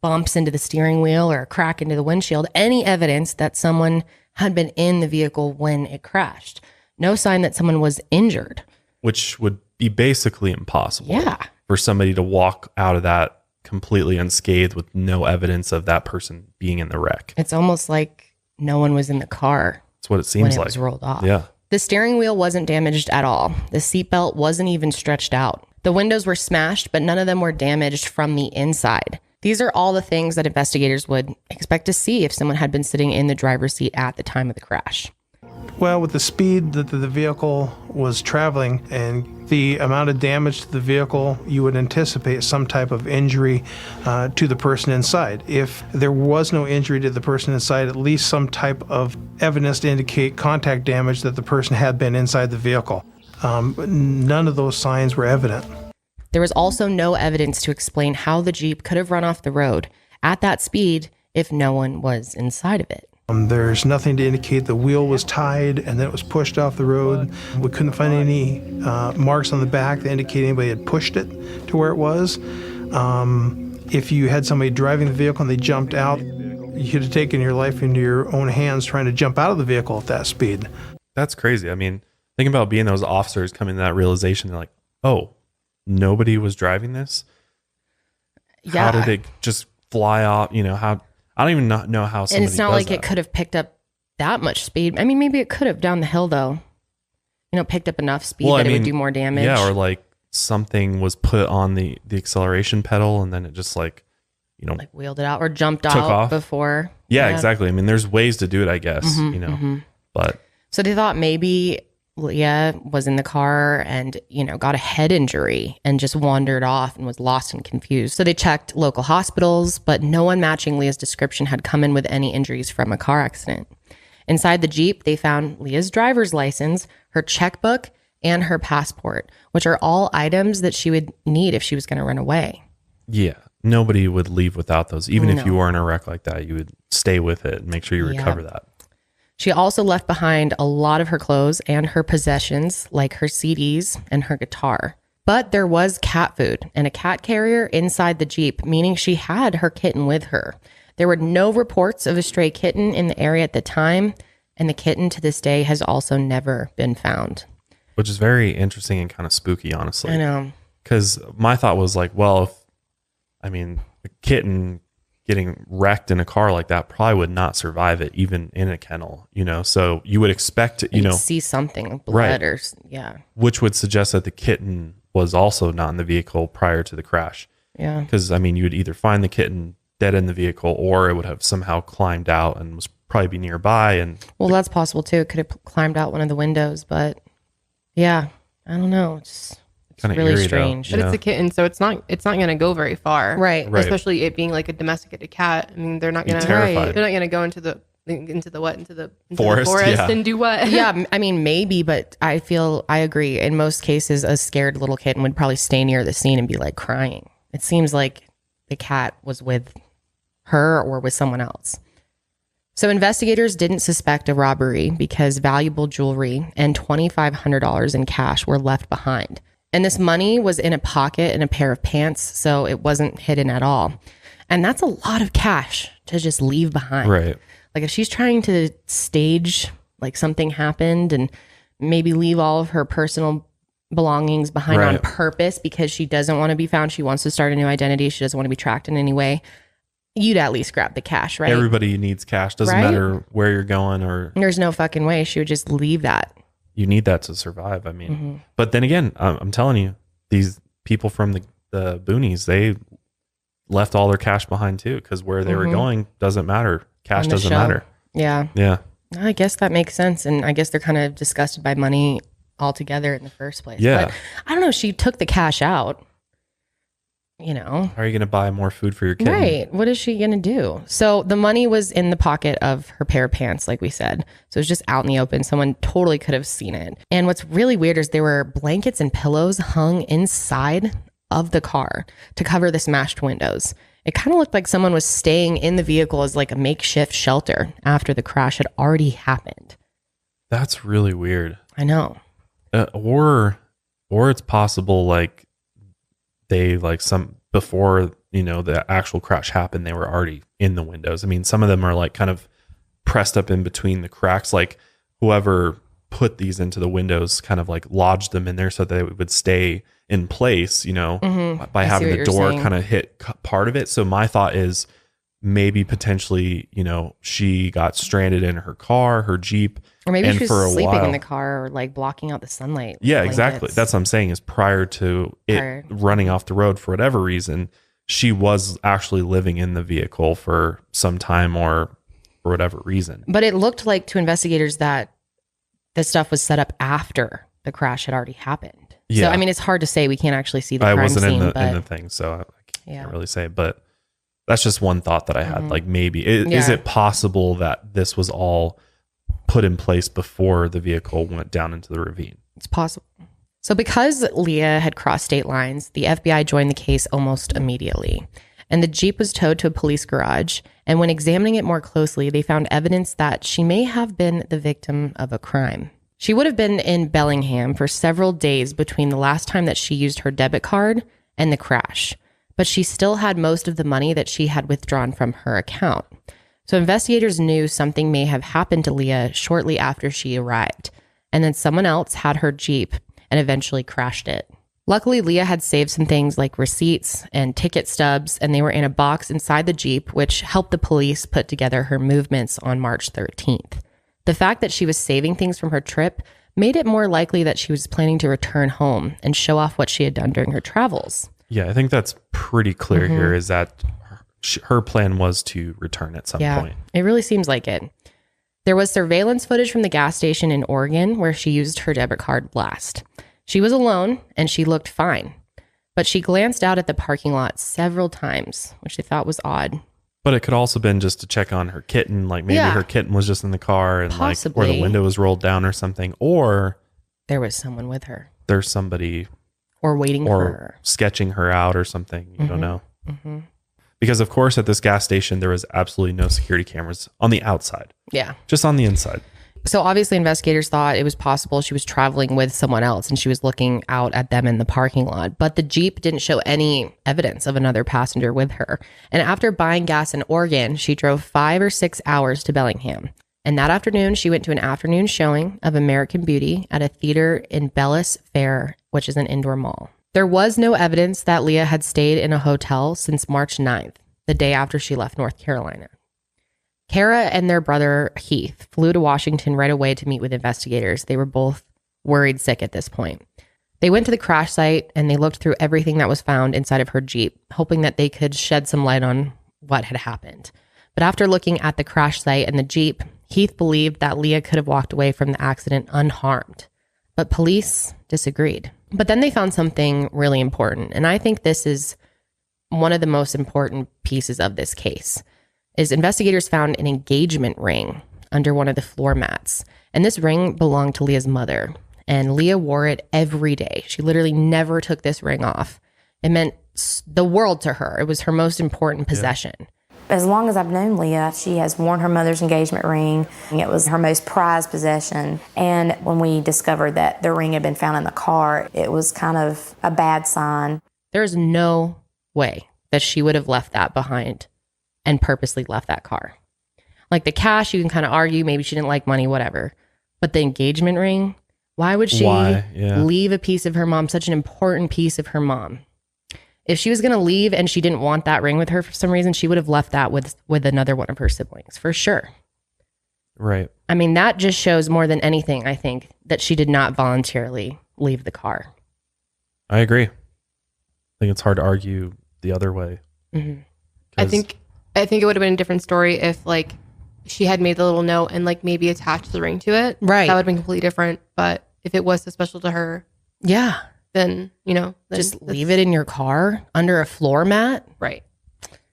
bumps into the steering wheel or a crack into the windshield, any evidence that someone had been in the vehicle when it crashed. No sign that someone was injured. Which would be basically impossible. Yeah. For somebody to walk out of that completely unscathed with no evidence of that person being in the wreck. It's almost like no one was in the car. That's what it seems when like. It was rolled off. Yeah. The steering wheel wasn't damaged at all. The seatbelt wasn't even stretched out. The windows were smashed, but none of them were damaged from the inside. These are all the things that investigators would expect to see if someone had been sitting in the driver's seat at the time of the crash. Well, with the speed that the vehicle was traveling and the amount of damage to the vehicle, you would anticipate some type of injury to the person inside. If there was no injury to the person inside, at least some type of evidence to indicate contact damage that the person had been inside the vehicle. None of those signs were evident. There was also no evidence to explain how the Jeep could have run off the road at that speed if no one was inside of it. There's nothing to indicate the wheel was tied and then it was pushed off the road. We couldn't find any marks on the back that indicate anybody had pushed it to where it was. If you had somebody driving the vehicle and they jumped out, You could have taken your life into your own hands trying to jump out of the vehicle at that speed. That's crazy. I mean, think about being those officers coming to that realization. They're like, oh, nobody was driving this? Yeah. How did it just fly off? You know, how, I don't even know how somebody And it's not does like that. it could have picked up that much speed. I mean, maybe it could have down the hill though. You know, picked up enough speed that it would do more damage. Yeah, or like something was put on the acceleration pedal and then it just like, you know, like wheeled it out or jumped took out off before. Yeah, exactly. I mean, there's ways to do it, I guess, you know, but. So they thought maybe Leah was in the car and, you know, got a head injury and just wandered off and was lost and confused. So they checked local hospitals, but no one matching Leah's description had come in with any injuries from a car accident. Inside the Jeep, they found Leah's driver's license, her checkbook, and her passport, which are all items that she would need if she was going to run away. Yeah. Nobody would leave without those. Even if you were in a wreck like that, you would stay with it and make sure you recover that. She also left behind a lot of her clothes and her possessions, like her CDs and her guitar. But there was cat food and a cat carrier inside the Jeep, meaning she had her kitten with her. There were no reports of a stray kitten in the area at the time, and the kitten to this day has also never been found. Which is very interesting and kind of spooky, honestly. I know. Because my thought was like, well, a kitten getting wrecked in a car like that probably would not survive it, even in a kennel, you know? So you would expect, you know, see something, blood or, which would suggest that the kitten was also not in the vehicle prior to the crash. Yeah. Because, I mean, you would either find the kitten dead in the vehicle or it would have somehow climbed out and was probably be nearby. And well, that's possible too. It could have climbed out one of the windows, but yeah, I don't know. It's really strange. But it's a kitten, so it's not going to go very far, right? Especially it being like a domesticated cat. I mean, they're not going to go into the forest and do what? Yeah, I mean, maybe, but I agree. In most cases, a scared little kitten would probably stay near the scene and be like crying. It seems like the cat was with her or with someone else. So investigators didn't suspect a robbery because valuable jewelry and $2,500 in cash were left behind. And this money was in a pocket in a pair of pants, so it wasn't hidden at all. And that's a lot of cash to just leave behind. Right. Like if she's trying to stage like something happened and maybe leave all of her personal belongings behind on purpose because she doesn't want to be found. She wants to start a new identity. She doesn't want to be tracked in any way. You'd at least grab the cash, right? Everybody needs cash. Doesn't matter where you're going or... There's no fucking way she would just leave that. You need that to survive. I mean, but then again, I'm telling you, these people from the boonies, they left all their cash behind too, because where they were going doesn't matter. Cash doesn't matter. Yeah. Yeah. I guess that makes sense. And I guess they're kind of disgusted by money altogether in the first place. Yeah. But I don't know. She took the cash out. You know, how are you going to buy more food for your kid? Right. What is she going to do? So the money was in the pocket of her pair of pants, like we said. So it was just out in the open. Someone totally could have seen it. And what's really weird is there were blankets and pillows hung inside of the car to cover the smashed windows. It kind of looked like someone was staying in the vehicle as like a makeshift shelter after the crash had already happened. That's really weird. I know. Or it's possible like they like some before, you know, the actual crash happened, they were already in the windows. I mean, some of them are like kind of pressed up in between the cracks. Like whoever put these into the windows kind of like lodged them in there so that they would stay in place, you know, by having the door kind of hit part of it. So my thought is maybe potentially, you know, she got stranded in her car, her Jeep. Or maybe she was sleeping in the car or like blocking out the sunlight. Yeah, exactly. That's what I'm saying is prior to it running off the road for whatever reason, she was actually living in the vehicle for some time or for whatever reason. But it looked like to investigators that this stuff was set up after the crash had already happened. Yeah. So, I mean, it's hard to say. We can't actually see the crime scene. I wasn't in the thing, so I can't really say. But that's just one thought that I had. Like maybe, is it possible that this was all put in place before the vehicle went down into the ravine? It's possible. So because Leah had crossed state lines, the FBI joined the case almost immediately. And the Jeep was towed to a police garage. And when examining it more closely, they found evidence that she may have been the victim of a crime. She would have been in Bellingham for several days between the last time that she used her debit card and the crash. But she still had most of the money that she had withdrawn from her account. So investigators knew something may have happened to Leah shortly after she arrived, and then someone else had her Jeep and eventually crashed it. Luckily, Leah had saved some things like receipts and ticket stubs, and they were in a box inside the Jeep, which helped the police put together her movements on March 13th. The fact that she was saving things from her trip made it more likely that she was planning to return home and show off what she had done during her travels. Yeah, I think that's pretty clear here, is that her plan was to return at some point. It really seems like it. There was surveillance footage from the gas station in Oregon where she used her debit card blast. She was alone and she looked fine, but she glanced out at the parking lot several times, which they thought was odd. But it could also been just to check on her kitten. Like maybe her kitten was just in the car and Possibly. like, or the window was rolled down or something, or there was someone with her. There's somebody or waiting for her, sketching her out or something. You don't know. Because of course at this gas station, there was absolutely no security cameras on the outside. Yeah. Just on the inside. So obviously investigators thought it was possible she was traveling with someone else and she was looking out at them in the parking lot. But the Jeep didn't show any evidence of another passenger with her. And after buying gas in Oregon, she drove 5 or 6 hours to Bellingham. And that afternoon, she went to an afternoon showing of American Beauty at a theater in Bellis Fair, which is an indoor mall. There was no evidence that Leah had stayed in a hotel since March 9th, the day after she left North Carolina. Kara and their brother Heath flew to Washington right away to meet with investigators. They were both worried sick at this point. They went to the crash site and they looked through everything that was found inside of her Jeep, hoping that they could shed some light on what had happened. But after looking at the crash site and the Jeep, Heath believed that Leah could have walked away from the accident unharmed. But police disagreed. But then they found something really important. And I think this is one of the most important pieces of this case. Is investigators found an engagement ring under one of the floor mats. And this ring belonged to Leah's mother. And Leah wore it every day. She literally never took this ring off. It meant the world to her. It was her most important possession. As long as I've known Leah, she has worn her mother's engagement ring. It was her most prized possession. And when we discovered that the ring had been found in the car, it was kind of a bad sign. There's no way that she would have left that behind and purposely left that car. Like the cash, you can kind of argue, maybe she didn't like money, whatever. But the engagement ring, why would she leave a piece of her mom, such an important piece of her mom? If she was going to leave and she didn't want that ring with her for some reason, she would have left that with another one of her siblings, for sure. Right. I mean, that just shows more than anything, I think, that she did not voluntarily leave the car. I agree. I think it's hard to argue the other way. I think it would have been a different story if like she had made the little note and like maybe attached the ring to it. Right. That would have been completely different. But if it was so special to her, then, you know, just leave it in your car under a floor mat. Right.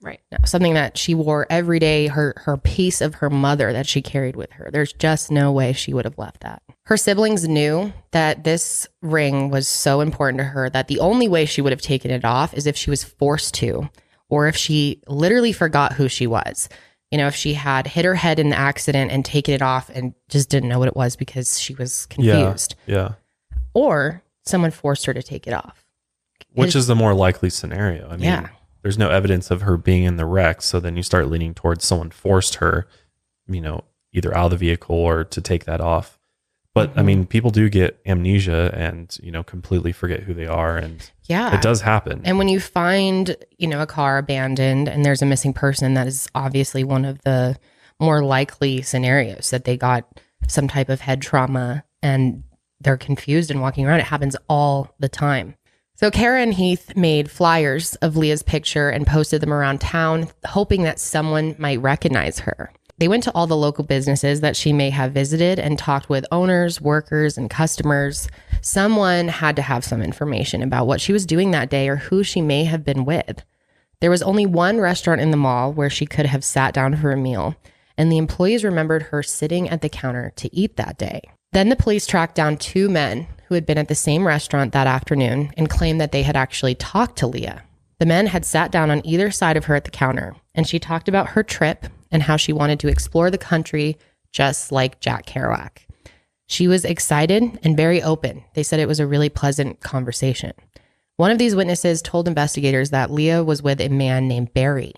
No, something that she wore every day, her piece of her mother that she carried with her. There's just no way she would have left that. Her siblings knew that this ring was so important to her that the only way she would have taken it off is if she was forced to, or if she literally forgot who she was. You know, if she had hit her head in the accident and taken it off and just didn't know what it was because she was confused. Yeah. Or someone forced her to take it off. Which is the more likely scenario. I mean, there's no evidence of her being in the wreck. So then you start leaning towards someone forced her, you know, either out of the vehicle or to take that off. But I mean, people do get amnesia and, you know, completely forget who they are. And it does happen. And when you find, you know, a car abandoned and there's a missing person, that is obviously one of the more likely scenarios that they got some type of head trauma and they're confused and walking around. It happens all the time. So Kara and Heath made flyers of Leah's picture and posted them around town, hoping that someone might recognize her. They went to all the local businesses that she may have visited and talked with owners, workers, and customers. Someone had to have some information about what she was doing that day or who she may have been with. There was only one restaurant in the mall where she could have sat down for a meal, and the employees remembered her sitting at the counter to eat that day. Then the police tracked down 2 men who had been at the same restaurant that afternoon and claimed that they had actually talked to Leah. The men had sat down on either side of her at the counter, and she talked about her trip and how she wanted to explore the country just like Jack Kerouac. She was excited and very open. They said it was a really pleasant conversation. One of these witnesses told investigators that Leah was with a man named Barry.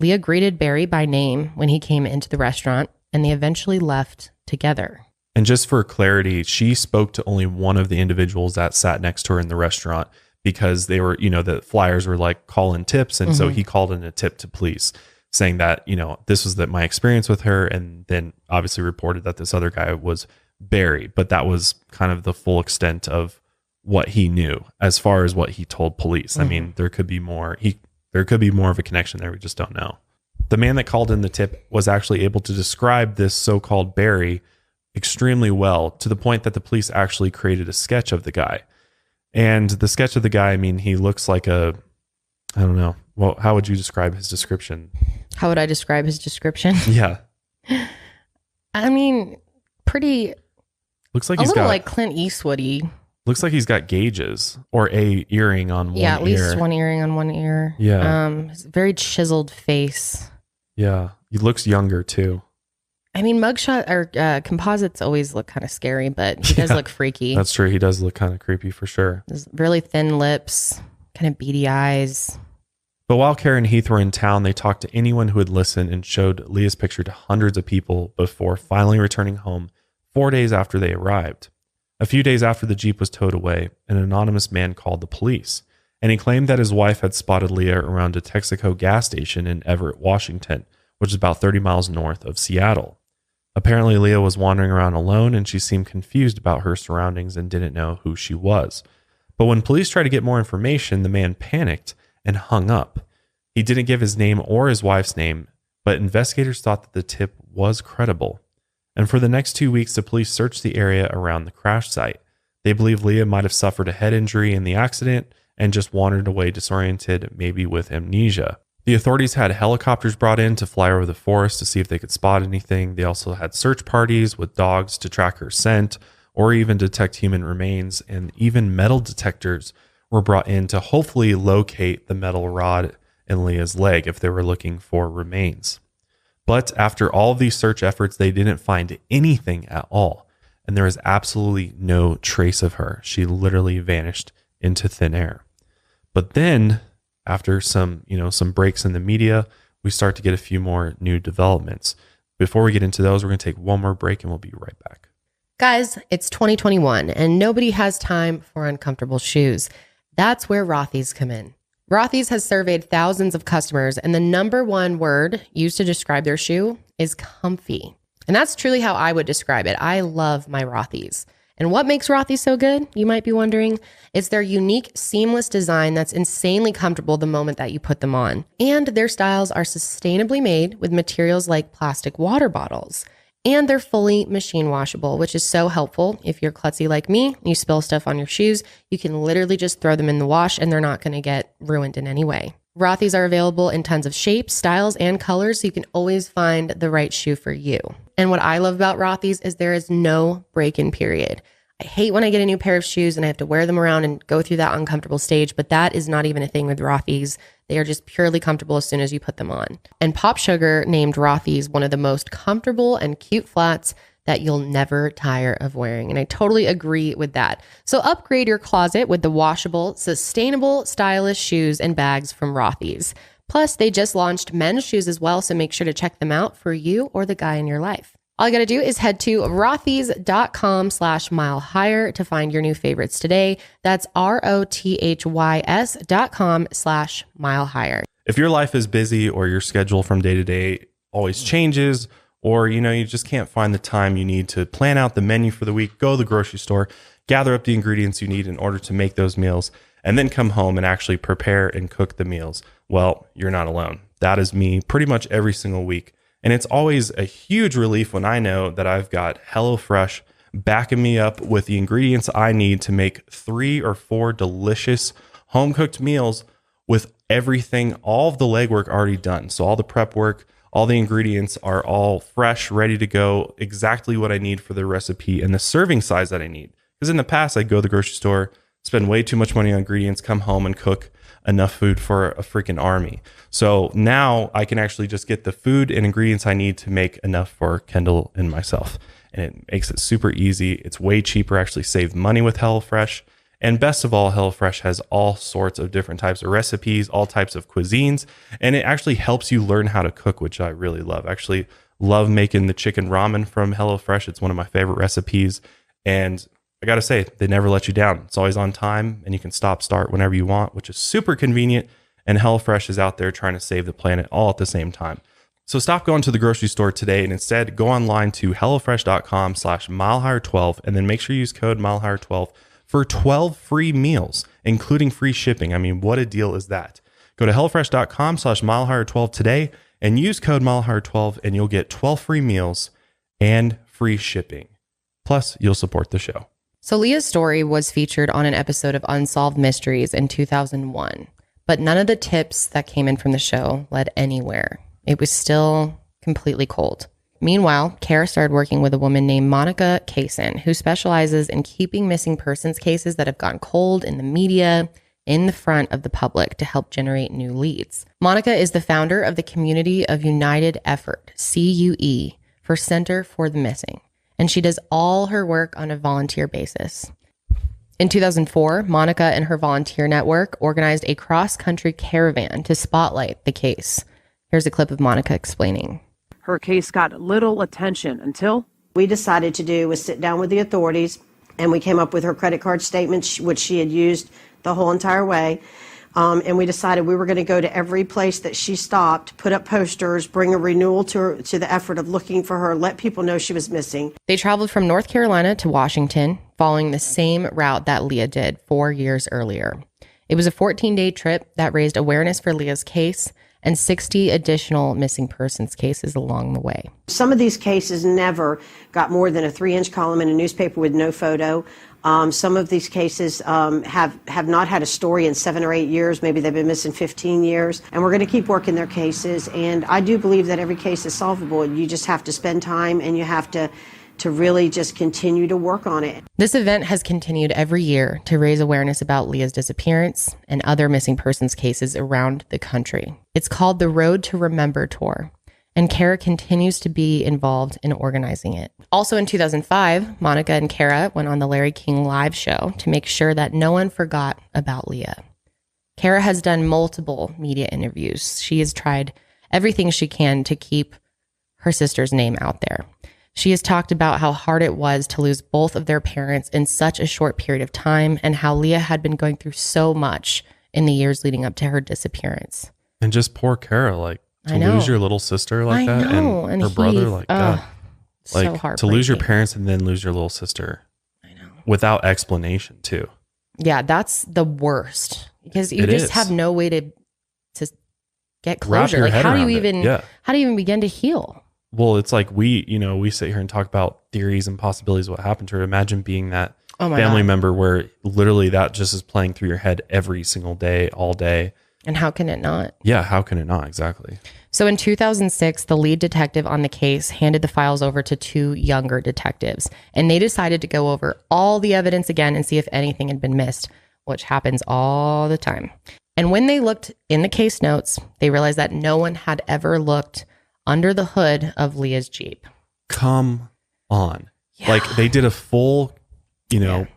Leah greeted Barry by name when he came into the restaurant, and they eventually left together. And just for clarity, she spoke to only one of the individuals that sat next to her in the restaurant because they were, the flyers were like call in tips. And so he called in a tip to police saying that, this was my experience with her. And then obviously reported that this other guy was Barry, but that was kind of the full extent of what he knew as far as what he told police. I mean, there could be more. There could be more of a connection there. We just don't know. The man that called in the tip was actually able to describe this so-called Barry extremely well, to the point that the police actually created a sketch of the guy. And the sketch of the guy, I mean, he looks like I don't know. Well, how would you describe his description? How would I describe his description? Yeah. I mean, pretty. Looks like a he's little got like Clint Eastwoody. Looks like he's got gauges or a earring on one ear. Yeah, at least one earring on one ear. Yeah. Very chiseled face. Yeah. He looks younger too. I mean, mugshot or composites always look kind of scary, but he does look freaky. That's true. He does look kind of creepy for sure. There's really thin lips, kind of beady eyes. But while Karen and Heath were in town, they talked to anyone who would listen and showed Leah's picture to hundreds of people before finally returning home 4 days after they arrived. A few days after the Jeep was towed away, an anonymous man called the police, and he claimed that his wife had spotted Leah around a Texaco gas station in Everett, Washington, which is about 30 miles north of Seattle. Apparently, Leah was wandering around alone, and she seemed confused about her surroundings and didn't know who she was. But when police tried to get more information, the man panicked and hung up. He didn't give his name or his wife's name, but investigators thought that the tip was credible. And for the next 2 weeks, the police searched the area around the crash site. They believe Leah might have suffered a head injury in the accident and just wandered away disoriented, maybe with amnesia. The authorities had helicopters brought in to fly over the forest to see if they could spot anything. They also had search parties with dogs to track her scent or even detect human remains, and even metal detectors were brought in to hopefully locate the metal rod in Leah's leg if they were looking for remains. But after all of these search efforts, they didn't find anything at all. And there was absolutely no trace of her. She literally vanished into thin air. But then after some breaks in the media, we start to get a few more new developments. Before we get into those, we're going to take one more break and we'll be right back. Guys, it's 2021 and nobody has time for uncomfortable shoes. That's where Rothy's come in. Rothy's has surveyed thousands of customers, and the number one word used to describe their shoe is comfy. And that's truly how I would describe it. I love my Rothy's. And what makes Rothy's so good, you might be wondering? It's their unique, seamless design that's insanely comfortable the moment that you put them on. And their styles are sustainably made with materials like plastic water bottles. And they're fully machine washable, which is so helpful. If you're klutzy like me, you spill stuff on your shoes, you can literally just throw them in the wash and they're not going to get ruined in any way. Rothy's are available in tons of shapes, styles, and colors, so you can always find the right shoe for you. And what I love about Rothy's is there is no break-in period. I hate when I get a new pair of shoes and I have to wear them around and go through that uncomfortable stage, but that is not even a thing with Rothy's. They are just purely comfortable as soon as you put them on. And Pop Sugar named Rothy's one of the most comfortable and cute flats that you'll never tire of wearing. And I totally agree with that. So upgrade your closet with the washable, sustainable, stylish shoes and bags from Rothy's. Plus, they just launched men's shoes as well, so make sure to check them out for you or the guy in your life. All you got to do is head to rothys.com/milehigher to find your new favorites today. That's rothys.com/milehigher. If your life is busy or your schedule from day to day always changes, or you just can't find the time you need to plan out the menu for the week, go to the grocery store, gather up the ingredients you need in order to make those meals, and then come home and actually prepare and cook the meals, well, you're not alone. That is me pretty much every single week. And it's always a huge relief when I know that I've got HelloFresh backing me up with the ingredients I need to make 3 or 4 delicious home-cooked meals with everything, all of the legwork already done. So all the prep work, all the ingredients are all fresh, ready to go, exactly what I need for the recipe and the serving size that I need. Because in the past, I'd go to the grocery store, spend way too much money on ingredients, come home and cook enough food for a freaking army. So now I can actually just get the food and ingredients I need to make enough for Kendall and myself. And it makes it super easy. It's way cheaper, actually save money with HelloFresh. And best of all, HelloFresh has all sorts of different types of recipes, all types of cuisines, and it actually helps you learn how to cook, which I really love. I actually love making the chicken ramen from HelloFresh. It's one of my favorite recipes. And I got to say, they never let you down. It's always on time, and you can start whenever you want, which is super convenient. And HelloFresh is out there trying to save the planet all at the same time. So stop going to the grocery store today and instead go online to HelloFresh.com/milehigher12 and then make sure you use code milehigher12 for 12 free meals, including free shipping. I mean, what a deal is that? Go to HelloFresh.com/milehigher12 today and use code milehigher12 and you'll get 12 free meals and free shipping. Plus, you'll support the show. So Leah's story was featured on an episode of Unsolved Mysteries in 2001, but none of the tips that came in from the show led anywhere. It was still completely cold. Meanwhile, Kara started working with a woman named Monica Kaysen, who specializes in keeping missing persons cases that have gone cold in the media in the front of the public to help generate new leads. Monica is the founder of the Community of United Effort, CUE, for Center for the Missing, and she does all her work on a volunteer basis. In 2004, Monica and her volunteer network organized a cross-country caravan to spotlight the case. Here's a clip of Monica explaining. Her case got little attention until we decided to do was sit down with the authorities, and we came up with her credit card statement, which she had used the whole entire way. And we decided we were going to go to every place that she stopped, put up posters, bring a renewal to the effort of looking for her, let people know she was missing. They traveled from North Carolina to Washington, following the same route that Leah did 4 years earlier. It was a 14-day trip that raised awareness for Leah's case and 60 additional missing persons cases along the way. Some of these cases never got more than a 3-inch column in a newspaper with no photo. Some of these cases have not had a story in 7 or 8 years. Maybe they've been missing 15 years. And we're going to keep working their cases. And I do believe that every case is solvable. You just have to spend time and you have to really just continue to work on it. This event has continued every year to raise awareness about Leah's disappearance and other missing persons cases around the country. It's called the Road to Remember Tour, and Kara continues to be involved in organizing it. Also in 2005, Monica and Kara went on the Larry King live show to make sure that no one forgot about Leah. Kara has done multiple media interviews. She has tried everything she can to keep her sister's name out there. She has talked about how hard it was to lose both of their parents in such a short period of time and how Leah had been going through so much in the years leading up to her disappearance. And just poor Kara, like to lose your little sister like that and her brother like that. Like so heartbreaking. To lose your parents and then lose your little sister. I know. Without explanation too. Yeah, that's the worst because you just have no way to get closure. Like how do you even begin to heal? Well, it's like we sit here and talk about theories and possibilities of what happened to her. Imagine being that family member where literally that just is playing through your head every single day, all day. And how can it not? Yeah, how can it not? Exactly. So in 2006, the lead detective on the case handed the files over to 2 younger detectives, and they decided to go over all the evidence again and see if anything had been missed, which happens all the time. And when they looked in the case notes, they realized that no one had ever looked under the hood of Leah's Jeep. Come on. Yeah. Like they did a full,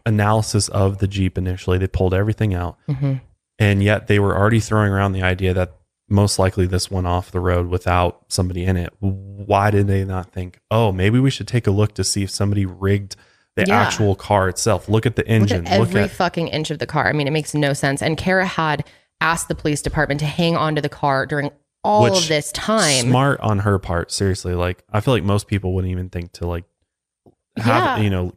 analysis of the Jeep initially. They pulled everything out. Mm-hmm. And yet they were already throwing around the idea that most likely this went off the road without somebody in it. Why did they not think, oh, maybe we should take a look to see if somebody rigged the actual car itself? Look at the engine. Look at every fucking inch of the car. I mean, it makes no sense. And Kara had asked the police department to hang on to the car during all of this time. Smart on her part, seriously. Like I feel like most people wouldn't even think to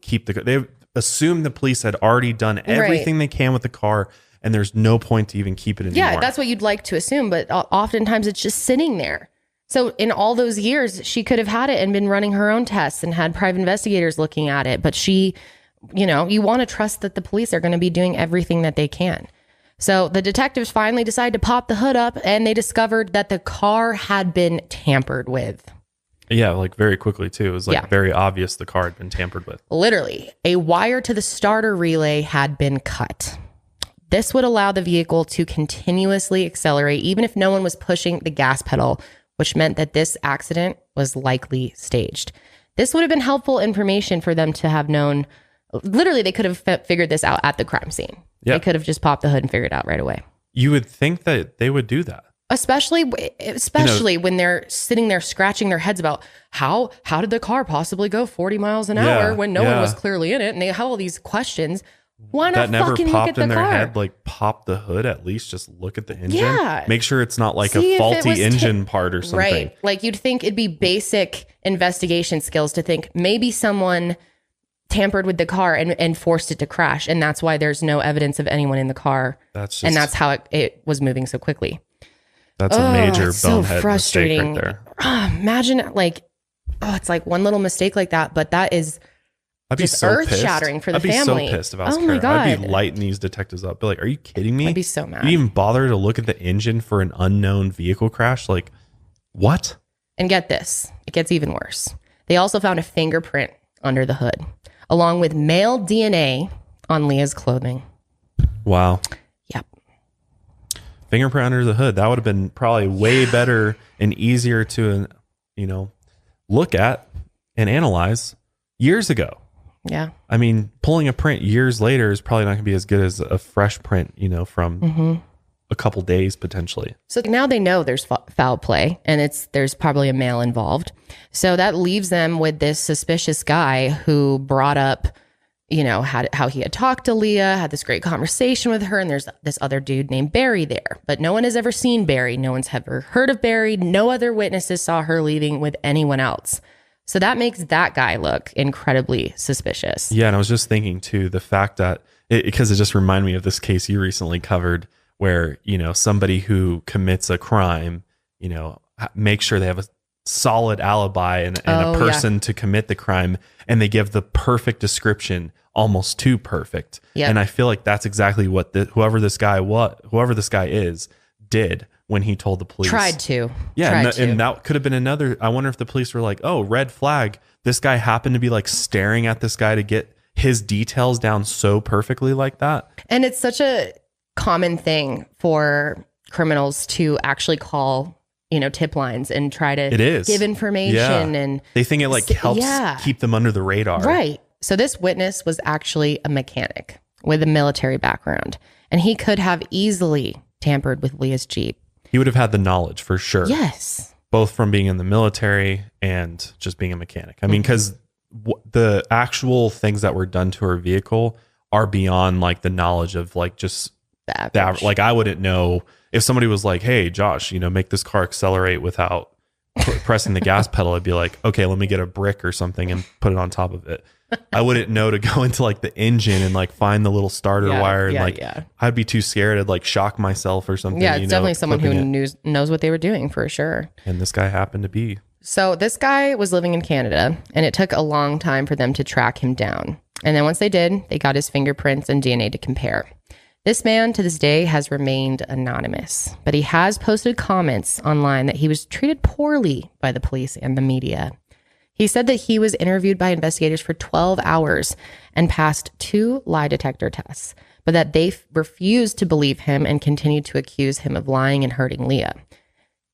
keep they assume the police had already done everything they can with the car and there's no point to even keep it anymore. Yeah, that's what you'd like to assume, but oftentimes it's just sitting there. So in all those years, she could have had it and been running her own tests and had private investigators looking at it, but she, you want to trust that the police are going to be doing everything that they can. So the detectives finally decided to pop the hood up and they discovered that the car had been tampered with. Yeah, like very quickly too. It was very obvious the car had been tampered with. Literally, a wire to the starter relay had been cut. This would allow the vehicle to continuously accelerate even if no one was pushing the gas pedal, which meant that this accident was likely staged. This would have been helpful information for them to have known Literally, they could have figured this out at the crime scene. Yeah. They could have just popped the hood and figured it out right away. You would think that they would do that. Especially when they're sitting there scratching their heads about how did the car possibly go 40 miles an hour when no one was clearly in it, and they have all these questions. Why not that never fucking popped look at in the their car? head? Like, pop the hood, at least just look at the engine. Yeah. Make sure it's not like See a if it faulty was engine part or something. Right. Like, you'd think it'd be basic investigation skills to think maybe someone tampered with the car and forced it to crash, and that's why there's no evidence of anyone in the car. And that's how it was moving so quickly. That's a major so bonehead frustrating. mistake right there. Imagine it's like one little mistake like that, but that is I'd be just so earth-shattering for the family. I'd be so pissed if I was my God. I'd be lighting these detectives up. Be like, are you kidding me? I'd be so mad. You even bother to look at the engine for an unknown vehicle crash? Like, what? And get this, it gets even worse. They also found a fingerprint under the hood, along with male DNA on Leah's clothing. Wow. Yep. Fingerprint under the hood. That would have been probably way better and easier to, look at and analyze years ago. Yeah. I mean, pulling a print years later is probably not going to be as good as a fresh print, from a couple days potentially. So now they know there's foul play, and there's probably a male involved. So that leaves them with this suspicious guy who brought up, how he had talked to Leah, had this great conversation with her, and there's this other dude named Barry there. But no one has ever seen Barry. No one's ever heard of Barry. No other witnesses saw her leaving with anyone else. So that makes that guy look incredibly suspicious. Yeah, and I was just thinking too, the fact that because it just reminded me of this case you recently covered where, somebody who commits a crime, make sure they have a solid alibi and a person to commit the crime, and they give the perfect description, almost too perfect. Yep. And I feel like that's exactly what whoever this guy is did when he told the police. Tried to. Yeah, and that could have been another. I wonder if the police were like, oh, red flag. This guy happened to be like staring at this guy to get his details down so perfectly like that. And it's such a common thing for criminals to actually call, tip lines and try to give information. And they think it helps keep them under the radar. Right. So this witness was actually a mechanic with a military background, and he could have easily tampered with Leah's Jeep. He would have had the knowledge for sure. Yes. Both from being in the military and just being a mechanic. I mean, because the actual things that were done to her vehicle are beyond the knowledge of just that. Like, I wouldn't know if somebody was like, hey, Josh, make this car accelerate without pressing the gas pedal. I'd be like, okay, let me get a brick or something and put it on top of it. I wouldn't know to go into the engine and find the little starter wire. And I'd be too scared. I'd shock myself or something. Yeah, it's definitely someone who knows what they were doing for sure. And this guy happened to be. So this guy was living in Canada, and it took a long time for them to track him down. And then once they did, they got his fingerprints and DNA to compare. This man to this day has remained anonymous, but he has posted comments online that he was treated poorly by the police and the media. He said that he was interviewed by investigators for 12 hours and passed 2 lie detector tests, but that they refused to believe him and continued to accuse him of lying and hurting Leah.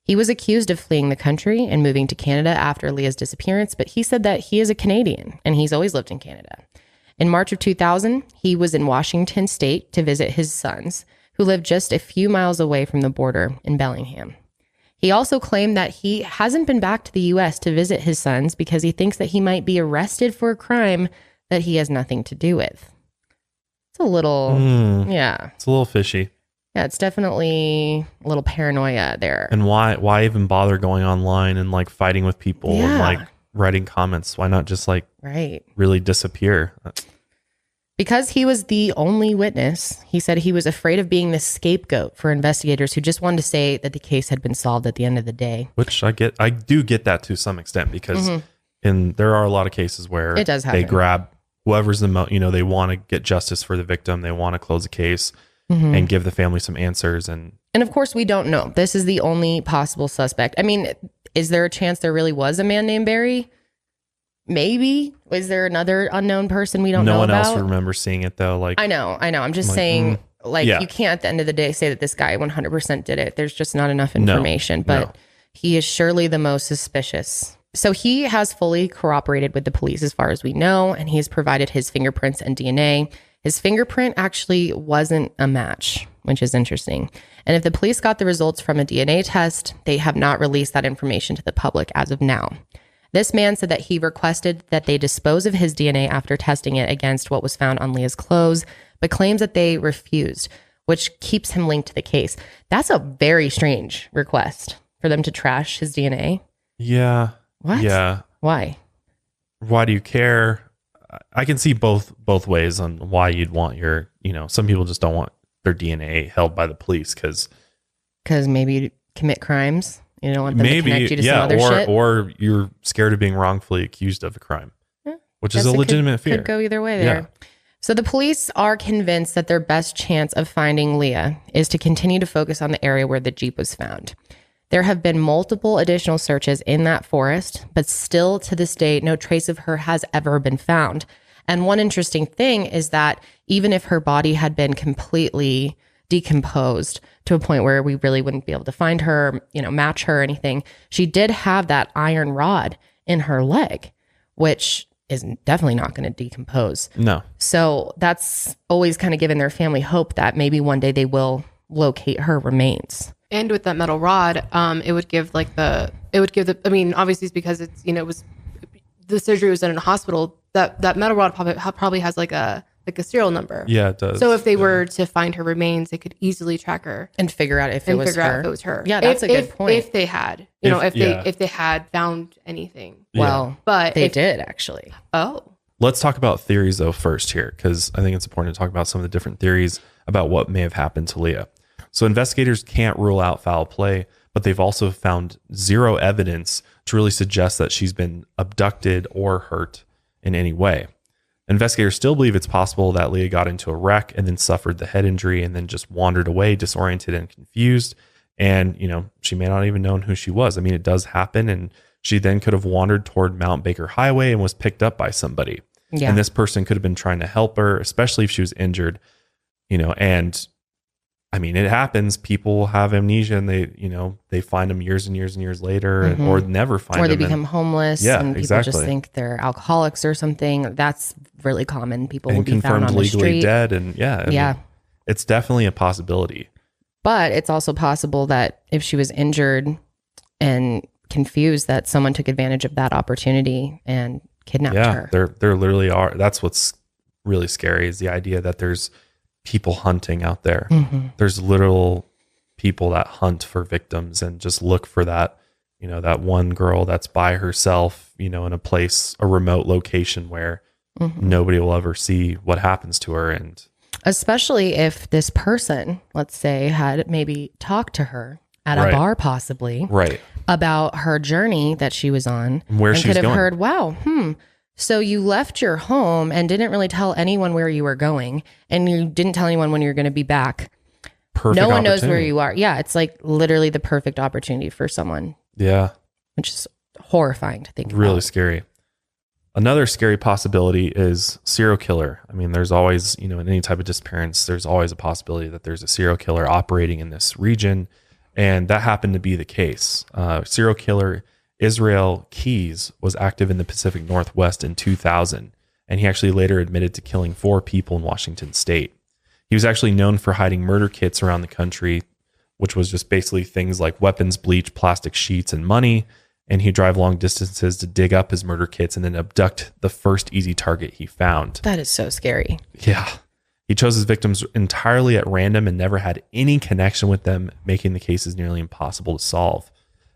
He was accused of fleeing the country and moving to Canada after Leah's disappearance, but he said that he is a Canadian and he's always lived in Canada. In March of 2000, he was in Washington State to visit his sons, who lived just a few miles away from the border in Bellingham. He also claimed that he hasn't been back to the U.S. to visit his sons because he thinks that he might be arrested for a crime that he has nothing to do with. It's a little, It's a little fishy. Yeah, it's definitely a little paranoia there. And why even bother going online and fighting with people and writing comments? Why not just really disappear? Because he was the only witness, he said he was afraid of being the scapegoat for investigators who just wanted to say that the case had been solved at the end of the day. Which I do get that to some extent, because there are a lot of cases where it does happen. They grab whoever's they want to get justice for the victim. They want to close the case and give the family some answers. And of course, we don't know. This is the only possible suspect. I mean, is there a chance there really was a man named Barry? Maybe. Was there another unknown person we don't know about? No one else remembers seeing it though. I know. I'm just saying, you can't at the end of the day say that this guy 100% did it. There's just not enough information. But he is surely the most suspicious So he has fully cooperated with the police as far as we know, and he has provided his fingerprints and DNA. His fingerprint actually wasn't a match, which is interesting. And if the police got the results from a DNA test, they have not released that information to the public as of now. This man said that he requested that they dispose of his DNA after testing it against what was found on Leah's clothes, but claims that they refused, which keeps him linked to the case. That's a very strange request for them to trash his DNA. Yeah. What? Yeah. Why? Why do you care? I can see both ways on why you'd want your, some people just don't want their DNA held by the police because maybe you commit crimes. You don't want them to connect you to some other shit. Or you're scared of being wrongfully accused of a crime, which is a legitimate fear. Could go either way there. Yeah. So the police are convinced that their best chance of finding Leah is to continue to focus on the area where the Jeep was found. There have been multiple additional searches in that forest, but still to this day, no trace of her has ever been found. And one interesting thing is that even if her body had been completely decomposed to a point where we really wouldn't be able to find her, match her or anything, she did have that iron rod in her leg, which is definitely not going to decompose. No. So that's always kind of given their family hope that maybe one day they will locate her remains. And with that metal rod, it would give I mean, obviously it's because it's, it was, the surgery was done in a hospital, that metal rod probably has like a serial number. Yeah, it does. So if they were to find her remains, they could easily track her and figure out if it was her. Yeah, that's a good point. If they had, if they had found anything. Well, but they did actually. Oh. Let's talk about theories though first here, because I think it's important to talk about some of the different theories about what may have happened to Leah. So investigators can't rule out foul play, but they've also found zero evidence to really suggest that she's been abducted or hurt in any way. Investigators still believe it's possible that Leah got into a wreck and then suffered the head injury and then just wandered away, disoriented and confused. And, she may not even known who she was. I mean, it does happen. And she then could have wandered toward Mount Baker Highway and was picked up by somebody. Yeah. And this person could have been trying to help her, especially if she was injured, and I mean, it happens. People have amnesia and they find them years and years and years later or never find them. Or they become homeless and people just think they're alcoholics or something. That's really common. People will be found on the street. Legally dead. And I mean, it's definitely a possibility. But it's also possible that if she was injured and confused, that someone took advantage of that opportunity and kidnapped her. There literally are. That's what's really scary is the idea that there's people hunting out there. There's literal people that hunt for victims and just look for that, that one girl that's by herself, in a remote location where nobody will ever see what happens to her. And especially if this person, let's say, had maybe talked to her at a bar possibly about her journey that she was on where she could have going. Heard, wow, so you left your home and didn't really tell anyone where you were going, and you didn't tell anyone when you're going to be back. Perfect. No one knows where you are. Yeah, it's like literally the perfect opportunity for someone. Yeah. Which is horrifying to think about. Really scary. Another scary possibility is serial killer. I mean, there's always, in any type of disappearance, there's always a possibility that there's a serial killer operating in this region. And that happened to be the case. Serial killer Israel Keys was active in the Pacific Northwest in 2000, and he actually later admitted to killing 4 people in Washington state. He was actually known for hiding murder kits around the country, which was just basically things like weapons, bleach, plastic sheets, and money. And he'd drive long distances to dig up his murder kits and then abduct the first easy target he found. That is so scary. Yeah. He chose his victims entirely at random and never had any connection with them, making the cases nearly impossible to solve.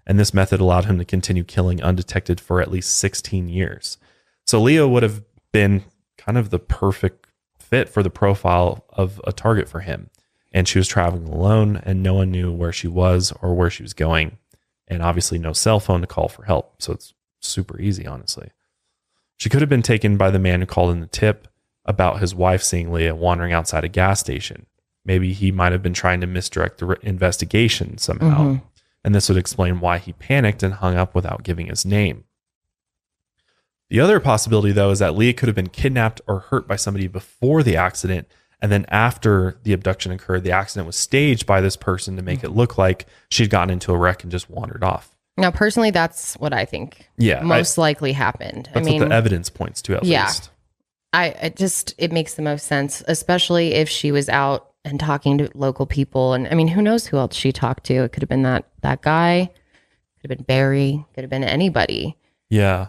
And this method allowed him to continue killing undetected for at least 16 years. So Leah would have been kind of the perfect fit for the profile of a target for him. And she was traveling alone and no one knew where she was or where she was going. And obviously no cell phone to call for help. So it's super easy, honestly. She could have been taken by the man who called in the tip about his wife seeing Leah wandering outside a gas station. Maybe he might have been trying to misdirect the investigation somehow. And this would explain why he panicked and hung up without giving his name. The other possibility, though, is that Leah could have been kidnapped or hurt by somebody before the accident. And then after the abduction occurred, the accident was staged by this person to make it look like she'd gotten into a wreck and just wandered off. Now, personally, that's what I think most likely happened. That's what the evidence points to, at least. It makes the most sense, especially if she was out and talking to local people. And I mean, who knows who else she talked to? It could have been that guy, could have been Barry, could have been anybody. Yeah.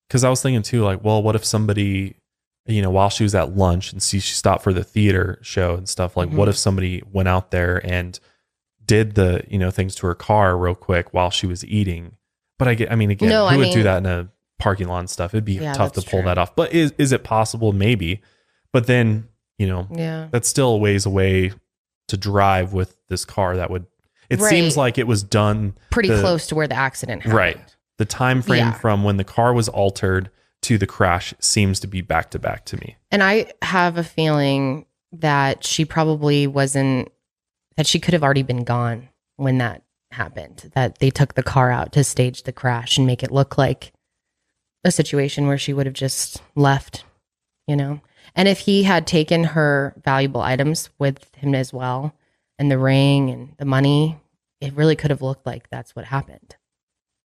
Because I was thinking too, like, well, what if somebody, while she was at lunch and she stopped for the theater show and stuff, like, what if somebody went out there and did the, things to her car real quick while she was eating? But who would do that in a parking lot and stuff? It'd be tough to pull that off. But is it possible? Maybe. But then, that's still a ways away to drive with this car. That would, it seems like it was done pretty close to where the accident happened. Right. The time frame from when the car was altered to the crash seems to be back to back to me. And I have a feeling that she probably wasn't, that she could have already been gone when that happened, that they took the car out to stage the crash and make it look like a situation where she would have just left, And if he had taken her valuable items with him as well, and the ring and the money, it really could have looked like that's what happened.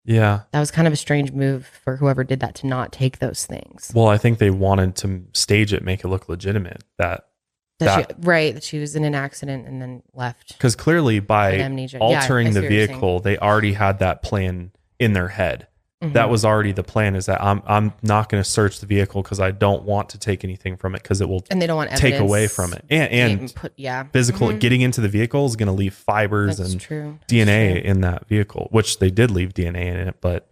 Yeah. That was kind of a strange move for whoever did that to not take those things. Well, I think they wanted to stage it, make it look legitimate. That she was in an accident and then left. Because clearly by altering the vehicle, they already had that plan in their head. That was already the plan, is that I'm not going to search the vehicle because I don't want to take anything from it, because it will and they don't want take away from it. And physical getting into the vehicle is going to leave fibers and DNA in that vehicle, which they did leave DNA in it. But,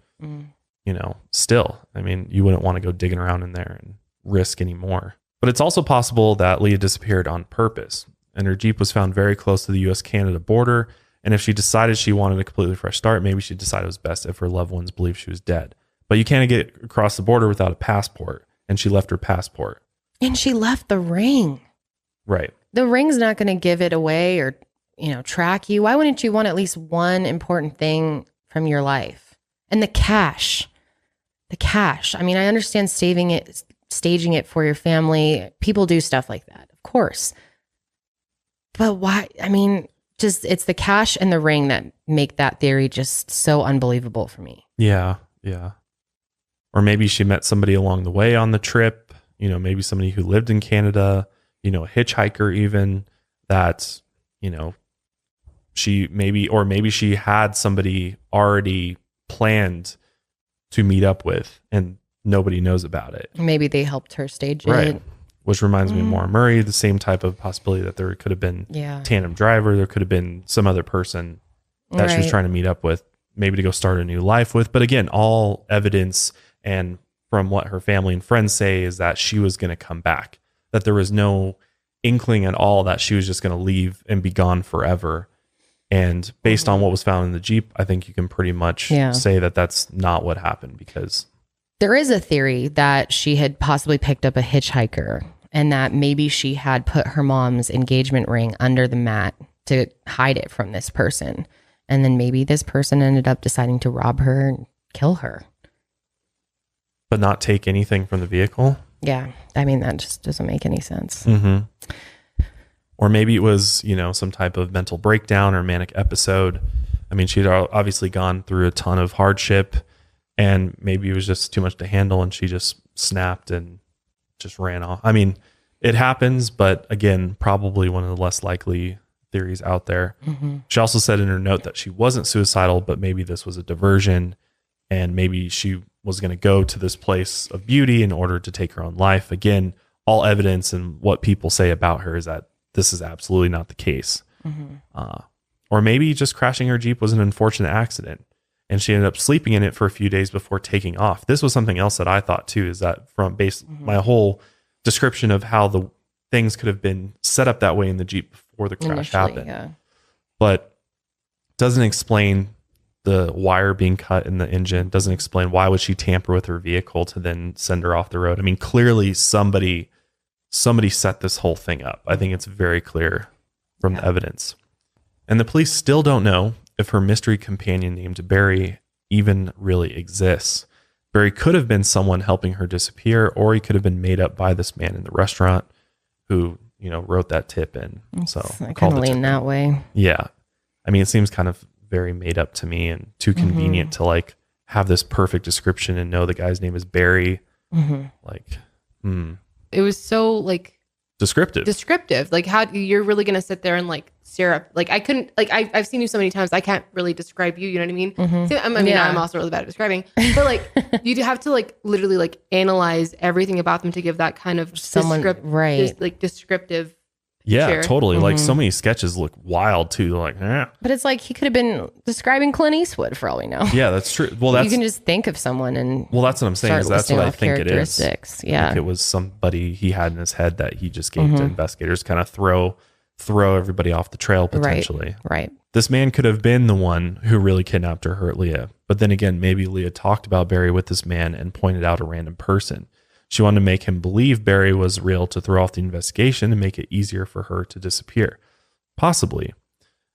still, I mean, you wouldn't want to go digging around in there and risk any more. But it's also possible that Leah disappeared on purpose, and her Jeep was found very close to the U.S.-Canada border. And if she decided she wanted a completely fresh start, maybe she decided it was best if her loved ones believed she was dead. But you can't get across the border without a passport, and she left her passport. And she left the ring. Right. The ring's not going to give it away or, track you. Why wouldn't you want at least one important thing from your life? And the cash. I mean, I understand staging it for your family. People do stuff like that, of course. But why? I mean, it's the cash and the ring that make that theory just so unbelievable for me. Yeah. Or maybe she met somebody along the way on the trip, maybe somebody who lived in Canada, a hitchhiker even, that, maybe she had somebody already planned to meet up with and nobody knows about it. Maybe they helped her stage it. Which reminds me of Maura Murray, the same type of possibility that there could have been tandem driver. There could have been some other person that she was trying to meet up with, maybe to go start a new life with. But again, all evidence and from what her family and friends say is that she was going to come back, that there was no inkling at all that she was just going to leave and be gone forever. And based on what was found in the Jeep, I think you can pretty much say that that's not what happened, because there is a theory that she had possibly picked up a hitchhiker, and that maybe she had put her mom's engagement ring under the mat to hide it from this person. And then maybe this person ended up deciding to rob her and kill her. But not take anything from the vehicle? Yeah. I mean, that just doesn't make any sense. Or maybe it was, some type of mental breakdown or manic episode. I mean, she'd obviously gone through a ton of hardship, and maybe it was just too much to handle and she just snapped and just ran off. I mean, it happens, but again, probably one of the less likely theories out there. She also said in her note that she wasn't suicidal, but maybe this was a diversion, and maybe she was going to go to this place of beauty in order to take her own life. Again, all evidence and what people say about her is that this is absolutely not the case. Or maybe just crashing her Jeep was an unfortunate accident, and she ended up sleeping in it for a few days before taking off. This was something else that I thought too, is that from my whole description of how the things could have been set up that way in the Jeep before the crash happened. But doesn't explain the wire being cut in the engine, doesn't explain why would she tamper with her vehicle to then send her off the road. I mean, clearly somebody set this whole thing up. I think it's very clear from the evidence. And the police still don't know if her mystery companion named Barry even really exists. Barry could have been someone helping her disappear, or he could have been made up by this man in the restaurant who, wrote that tip in. So I kind of lean that way. Yeah. I mean, it seems kind of very made up to me and too convenient to like have this perfect description and know the guy's name is Barry. Like, It was so like descriptive. Like how you're really going to sit there and like stare up. Like I couldn't, like I've seen you so many times. I can't really describe you. You know what I mean? So, I mean, I'm also really bad at describing, but like you do have to like literally like analyze everything about them to give that kind of descriptive. Yeah, picture. totally. Like so many sketches look wild too. They're like, But it's like he could have been describing Clint Eastwood for all we know. Yeah, that's true. Well, that's you can just think of someone and that's what I'm saying. Is that's what I think it is. Yeah, like it was somebody he had in his head that he just gave to investigators, kind of throw everybody off the trail potentially. Right. This man could have been the one who really kidnapped or hurt Leah. But then again, maybe Leah talked about Barry with this man and pointed out a random person. She wanted to make him believe Barry was real to throw off the investigation and make it easier for her to disappear. Possibly.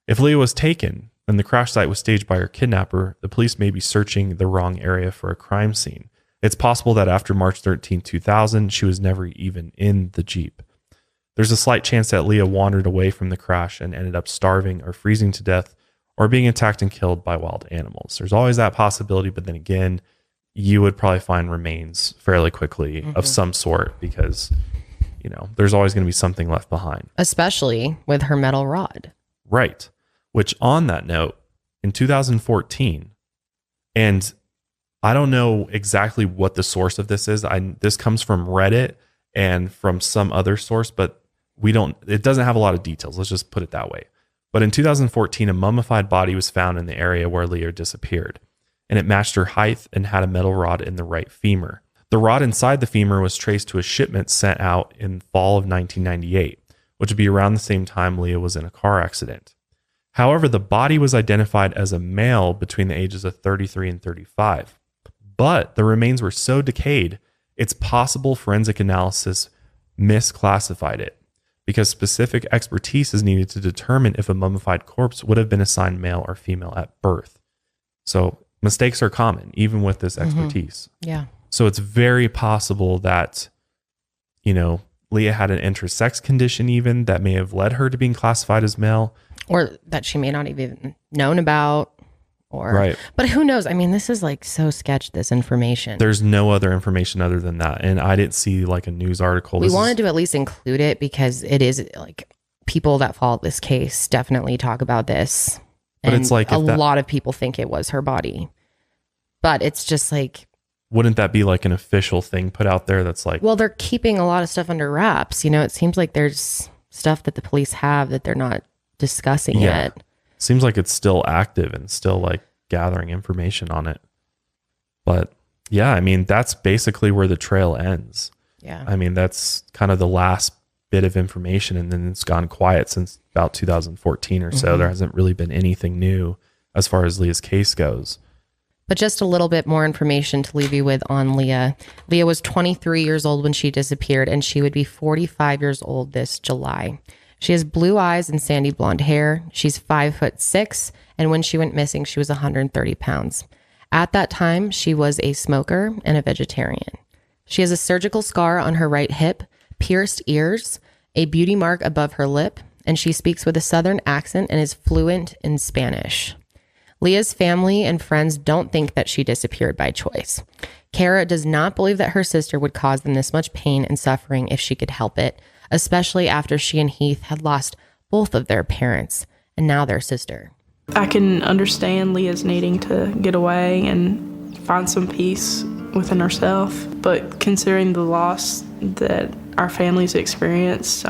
If Leah was taken and the crash site was staged by her kidnapper, the police may be searching the wrong area for a crime scene. It's possible that after March 13, 2000, she was never even in the Jeep. There's a slight chance that Leah wandered away from the crash and ended up starving or freezing to death or being attacked and killed by wild animals. There's always that possibility, but then again, you would probably find remains fairly quickly of some sort because, you know, there's always going to be something left behind. Especially with her metal rod. Right. Which on that note, in 2014, and I don't know exactly what the source of this is. This comes from Reddit and from some other source, but it doesn't have a lot of details. Let's just put it that way. But in 2014, a mummified body was found in the area where Leah disappeared, and it matched her height and had a metal rod in the right femur. The rod inside the femur was traced to a shipment sent out in fall of 1998, which would be around the same time Leah was in a car accident. However, the body was identified as a male between the ages of 33 and 35, but the remains were so decayed, it's possible forensic analysis misclassified it because specific expertise is needed to determine if a mummified corpse would have been assigned male or female at birth. So mistakes are common, even with this expertise. Yeah. So it's very possible that, you know, Leah had an intersex condition even that may have led her to being classified as male. Or that she may not have even known about. Or, right. But who knows? I mean, this is like so sketch, this information. There's no other information other than that. And I didn't see like a news article. We wanted to at least include it because it is like people that follow this case definitely talk about this. But and it's like a lot of people think it was her body. But it's just like, wouldn't that be like an official thing put out there that's like, well, they're keeping a lot of stuff under wraps. You know, it seems like there's stuff that the police have that they're not discussing yet. Seems like it's still active and still like gathering information on it. But yeah, I mean, that's basically where the trail ends. Yeah. I mean, that's kind of the last bit of information, and then it's gone quiet since about 2014 or so. There hasn't really been anything new as far as Leah's case goes. But just a little bit more information to leave you with on Leah. Leah was 23 years old when she disappeared, and she would be 45 years old this July. She has blue eyes and sandy blonde hair. She's 5'6", and when she went missing, she was 130 pounds. At that time, she was a smoker and a vegetarian. She has a surgical scar on her right hip, pierced ears, a beauty mark above her lip, and she speaks with a Southern accent and is fluent in Spanish. Leah's family and friends don't think that she disappeared by choice. Kara does not believe that her sister would cause them this much pain and suffering if she could help it, especially after she and Heath had lost both of their parents and now their sister. I can understand Leah's needing to get away and find some peace within herself, but considering the loss that our families experienced,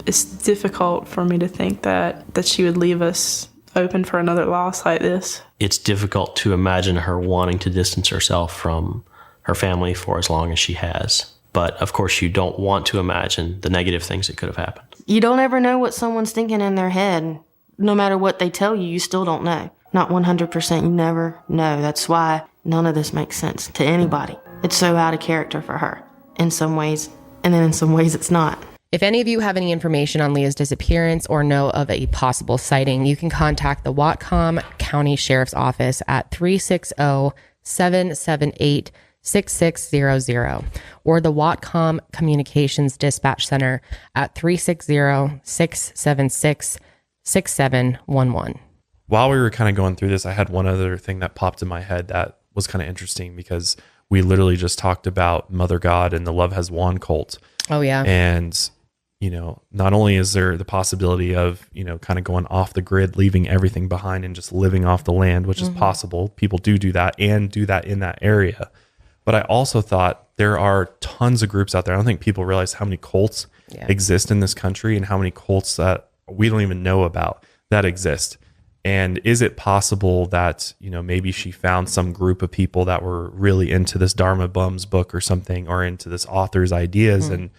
it's difficult for me to think that she would leave us open for another loss like this. It's difficult to imagine her wanting to distance herself from her family for as long as she has. But of course, you don't want to imagine the negative things that could have happened. You don't ever know what someone's thinking in their head. No matter what they tell you, you still don't know. Not 100%, you never know. That's why none of this makes sense to anybody. It's so out of character for her in some ways, and then in some ways it's not. If any of you have any information on Leah's disappearance or know of a possible sighting, you can contact the Whatcom County Sheriff's Office at 360-778-6600 or the Whatcom Communications Dispatch Center at 360-676-6711. while we were kind of going through this, I had one other thing that popped in my head that was kind of interesting, because we literally just talked about Mother God and the Love Has Won cult. Oh yeah. And, not only is there the possibility of, kind of going off the grid, leaving everything behind and just living off the land, which is possible. People do that and do that in that area. But I also thought there are tons of groups out there. I don't think people realize how many cults exist in this country and how many cults that we don't even know about that exist. And is it possible that, maybe she found some group of people that were really into this Dharma Bums book or something, or into this author's ideas, and,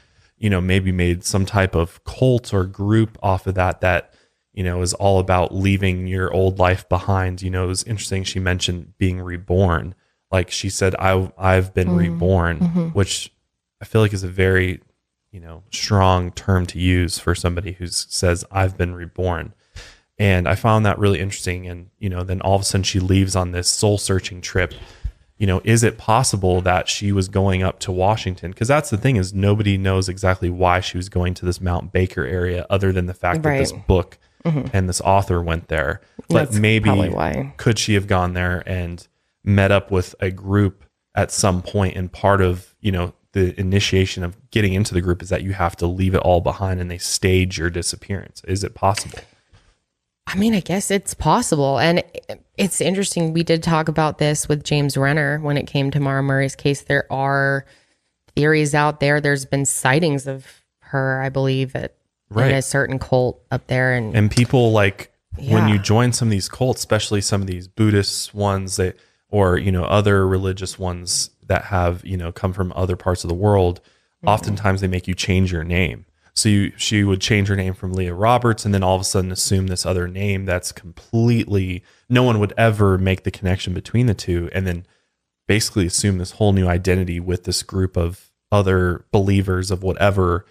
maybe made some type of cult or group off of that, is all about leaving your old life behind. It was interesting. She mentioned being reborn. Like she said, I've been reborn, which I feel like is a very, strong term to use for somebody who says I've been reborn. And I found that really interesting. And, then all of a sudden she leaves on this soul searching trip. Is it possible that she was going up to Washington? Because that's the thing, is nobody knows exactly why she was going to this Mount Baker area, other than the fact that this book and this author went there. But That's maybe probably why. Could she have gone there and met up with a group at some point, and part of, the initiation of getting into the group is that you have to leave it all behind and they stage your disappearance. Is it possible? I mean, I guess it's possible. And it's interesting. We did talk about this with James Renner when it came to Mara Murray's case. There are theories out there. There's been sightings of her, I believe, in a certain cult up there. And people when you join some of these cults, especially some of these Buddhist ones or other religious ones that have, come from other parts of the world, oftentimes they make you change your name. So she would change her name from Leah Roberts, and then all of a sudden assume this other name that's completely, no one would ever make the connection between the two, and then basically assume this whole new identity with this group of other believers of whatever,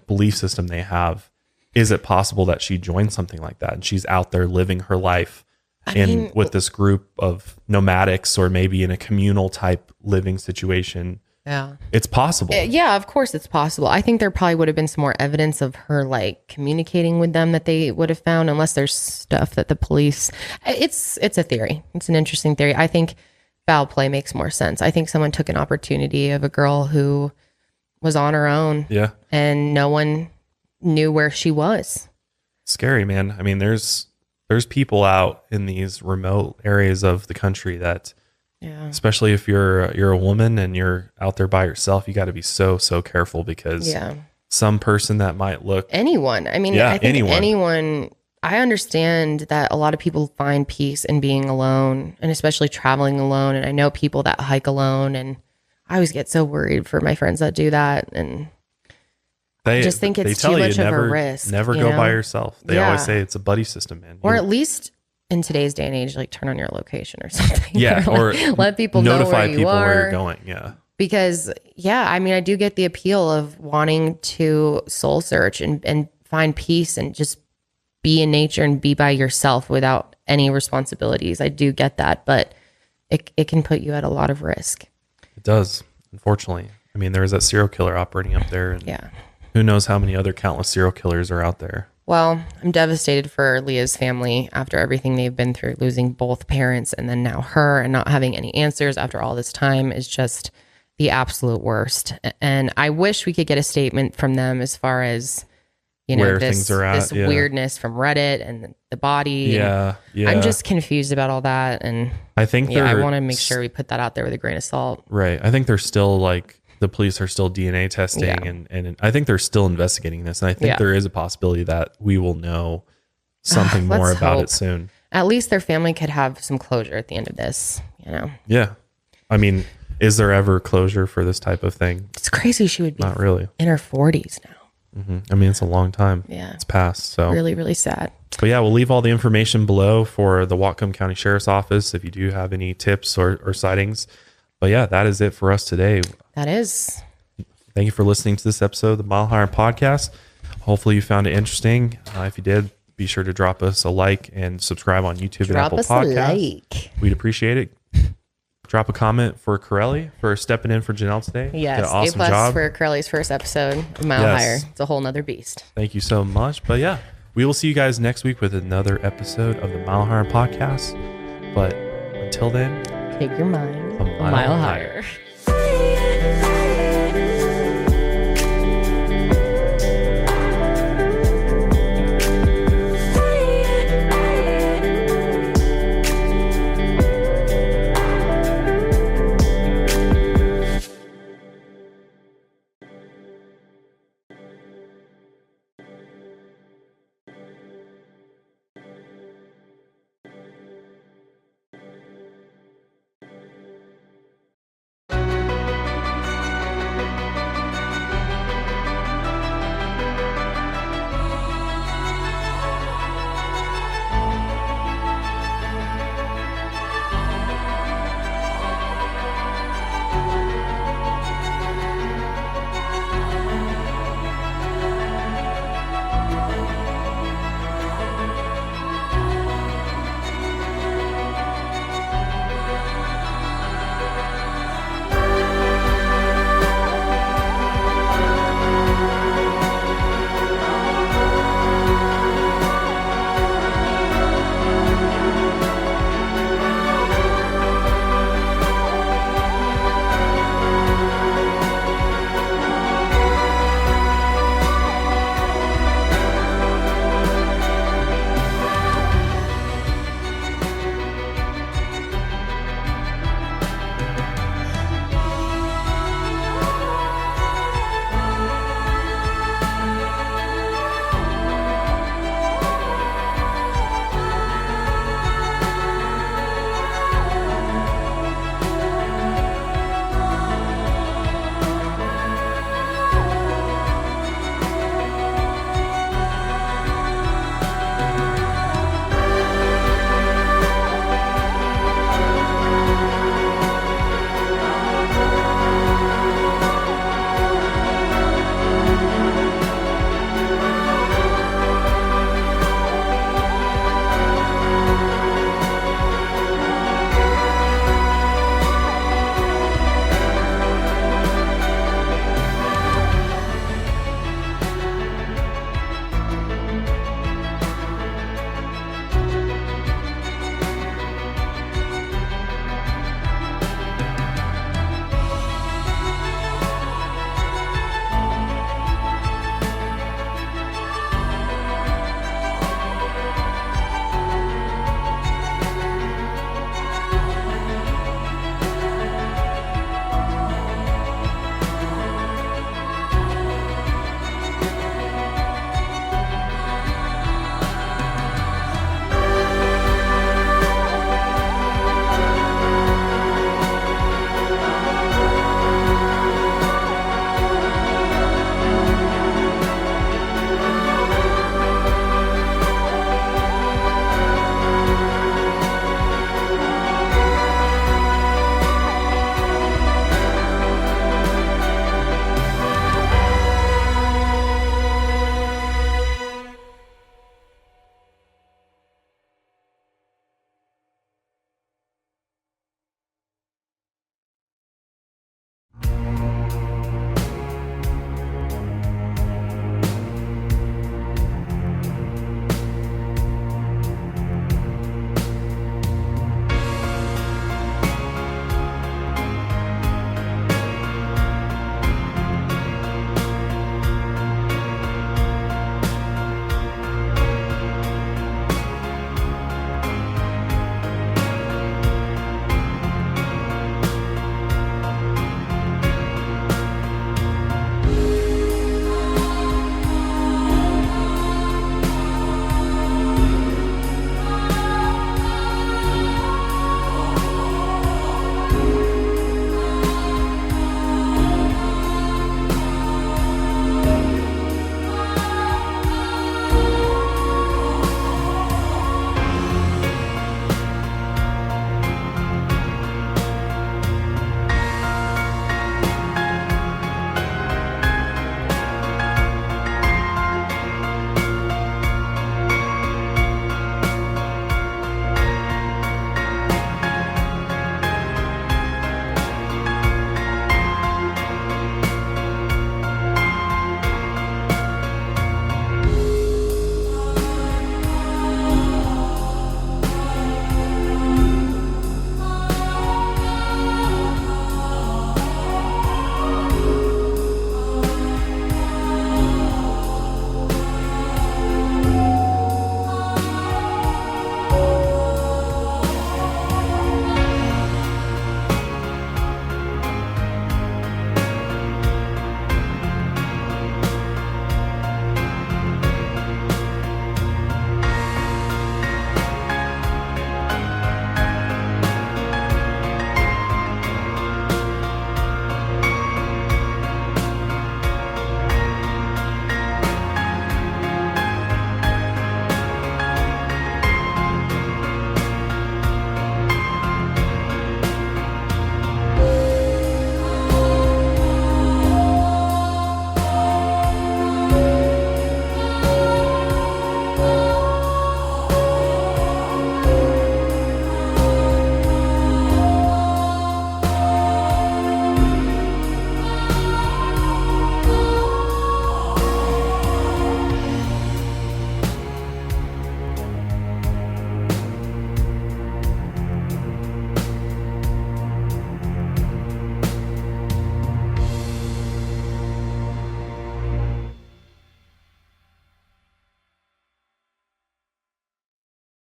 belief system they have. Is it possible that she joined something like that and she's out there living her life with this group of nomadics, or maybe in a communal type living situation? Yeah. It's possible. Yeah, of course it's possible. I think there probably would have been some more evidence of her communicating with them that they would have found, unless there's stuff that the police, it's a theory. It's an interesting theory. I think foul play makes more sense. I think someone took an opportunity of a girl who was on her own. Yeah. And no one knew where she was. Scary, man. I mean, there's people out in these remote areas of the country that, especially if you're a woman and you're out there by yourself, you got to be so careful, because some person that might look anyone. I mean, I think anyone. I understand that a lot of people find peace in being alone, and especially traveling alone. And I know people that hike alone, and I always get so worried for my friends that do that. And I just think it's too much of a risk. Never go by yourself. They always say it's a buddy system, man. Or at least in today's day and age, turn on your location or something. Yeah, or let people know where you are. Where you're going. Yeah. Because I mean, I do get the appeal of wanting to soul search and find peace and just be in nature and be by yourself without any responsibilities. I do get that, but it can put you at a lot of risk. It does, unfortunately. I mean, there is that serial killer operating up there, and who knows how many other countless serial killers are out there. Well, I'm devastated for Leah's family after everything they've been through, losing both parents and then now her, and not having any answers after all this time is just the absolute worst. And I wish we could get a statement from them as far as, where things are at, this weirdness from Reddit and the body. Yeah. I'm just confused about all that. And I think I want to make sure we put that out there with a grain of salt. Right. I think they're still the police are still DNA testing, and I think they're still investigating this. And I think there is a possibility that we will know something more about it soon. At least their family could have some closure at the end of this, Yeah. I mean, is there ever closure for this type of thing? It's crazy. She would be not really in her 40s now. Mm-hmm. I mean, it's a long time. Yeah. It's passed. So really, really sad. But we'll leave all the information below for the Whatcom County Sheriff's Office if you do have any tips or sightings. But that is it for us today. That is. Thank you for listening to this episode of the Mile Higher Podcast. Hopefully you found it interesting. If you did, be sure to drop us a like and subscribe on YouTube and Apple Podcasts. We'd appreciate it. Drop a comment for Corelli for stepping in for Janelle today. Yes, awesome A+ job for Corelli's first episode of Mile Higher. It's a whole nother beast. Thank you so much. But We will see you guys next week with another episode of the Mile Higher Podcast. But until then, take your mind a mile higher. higher.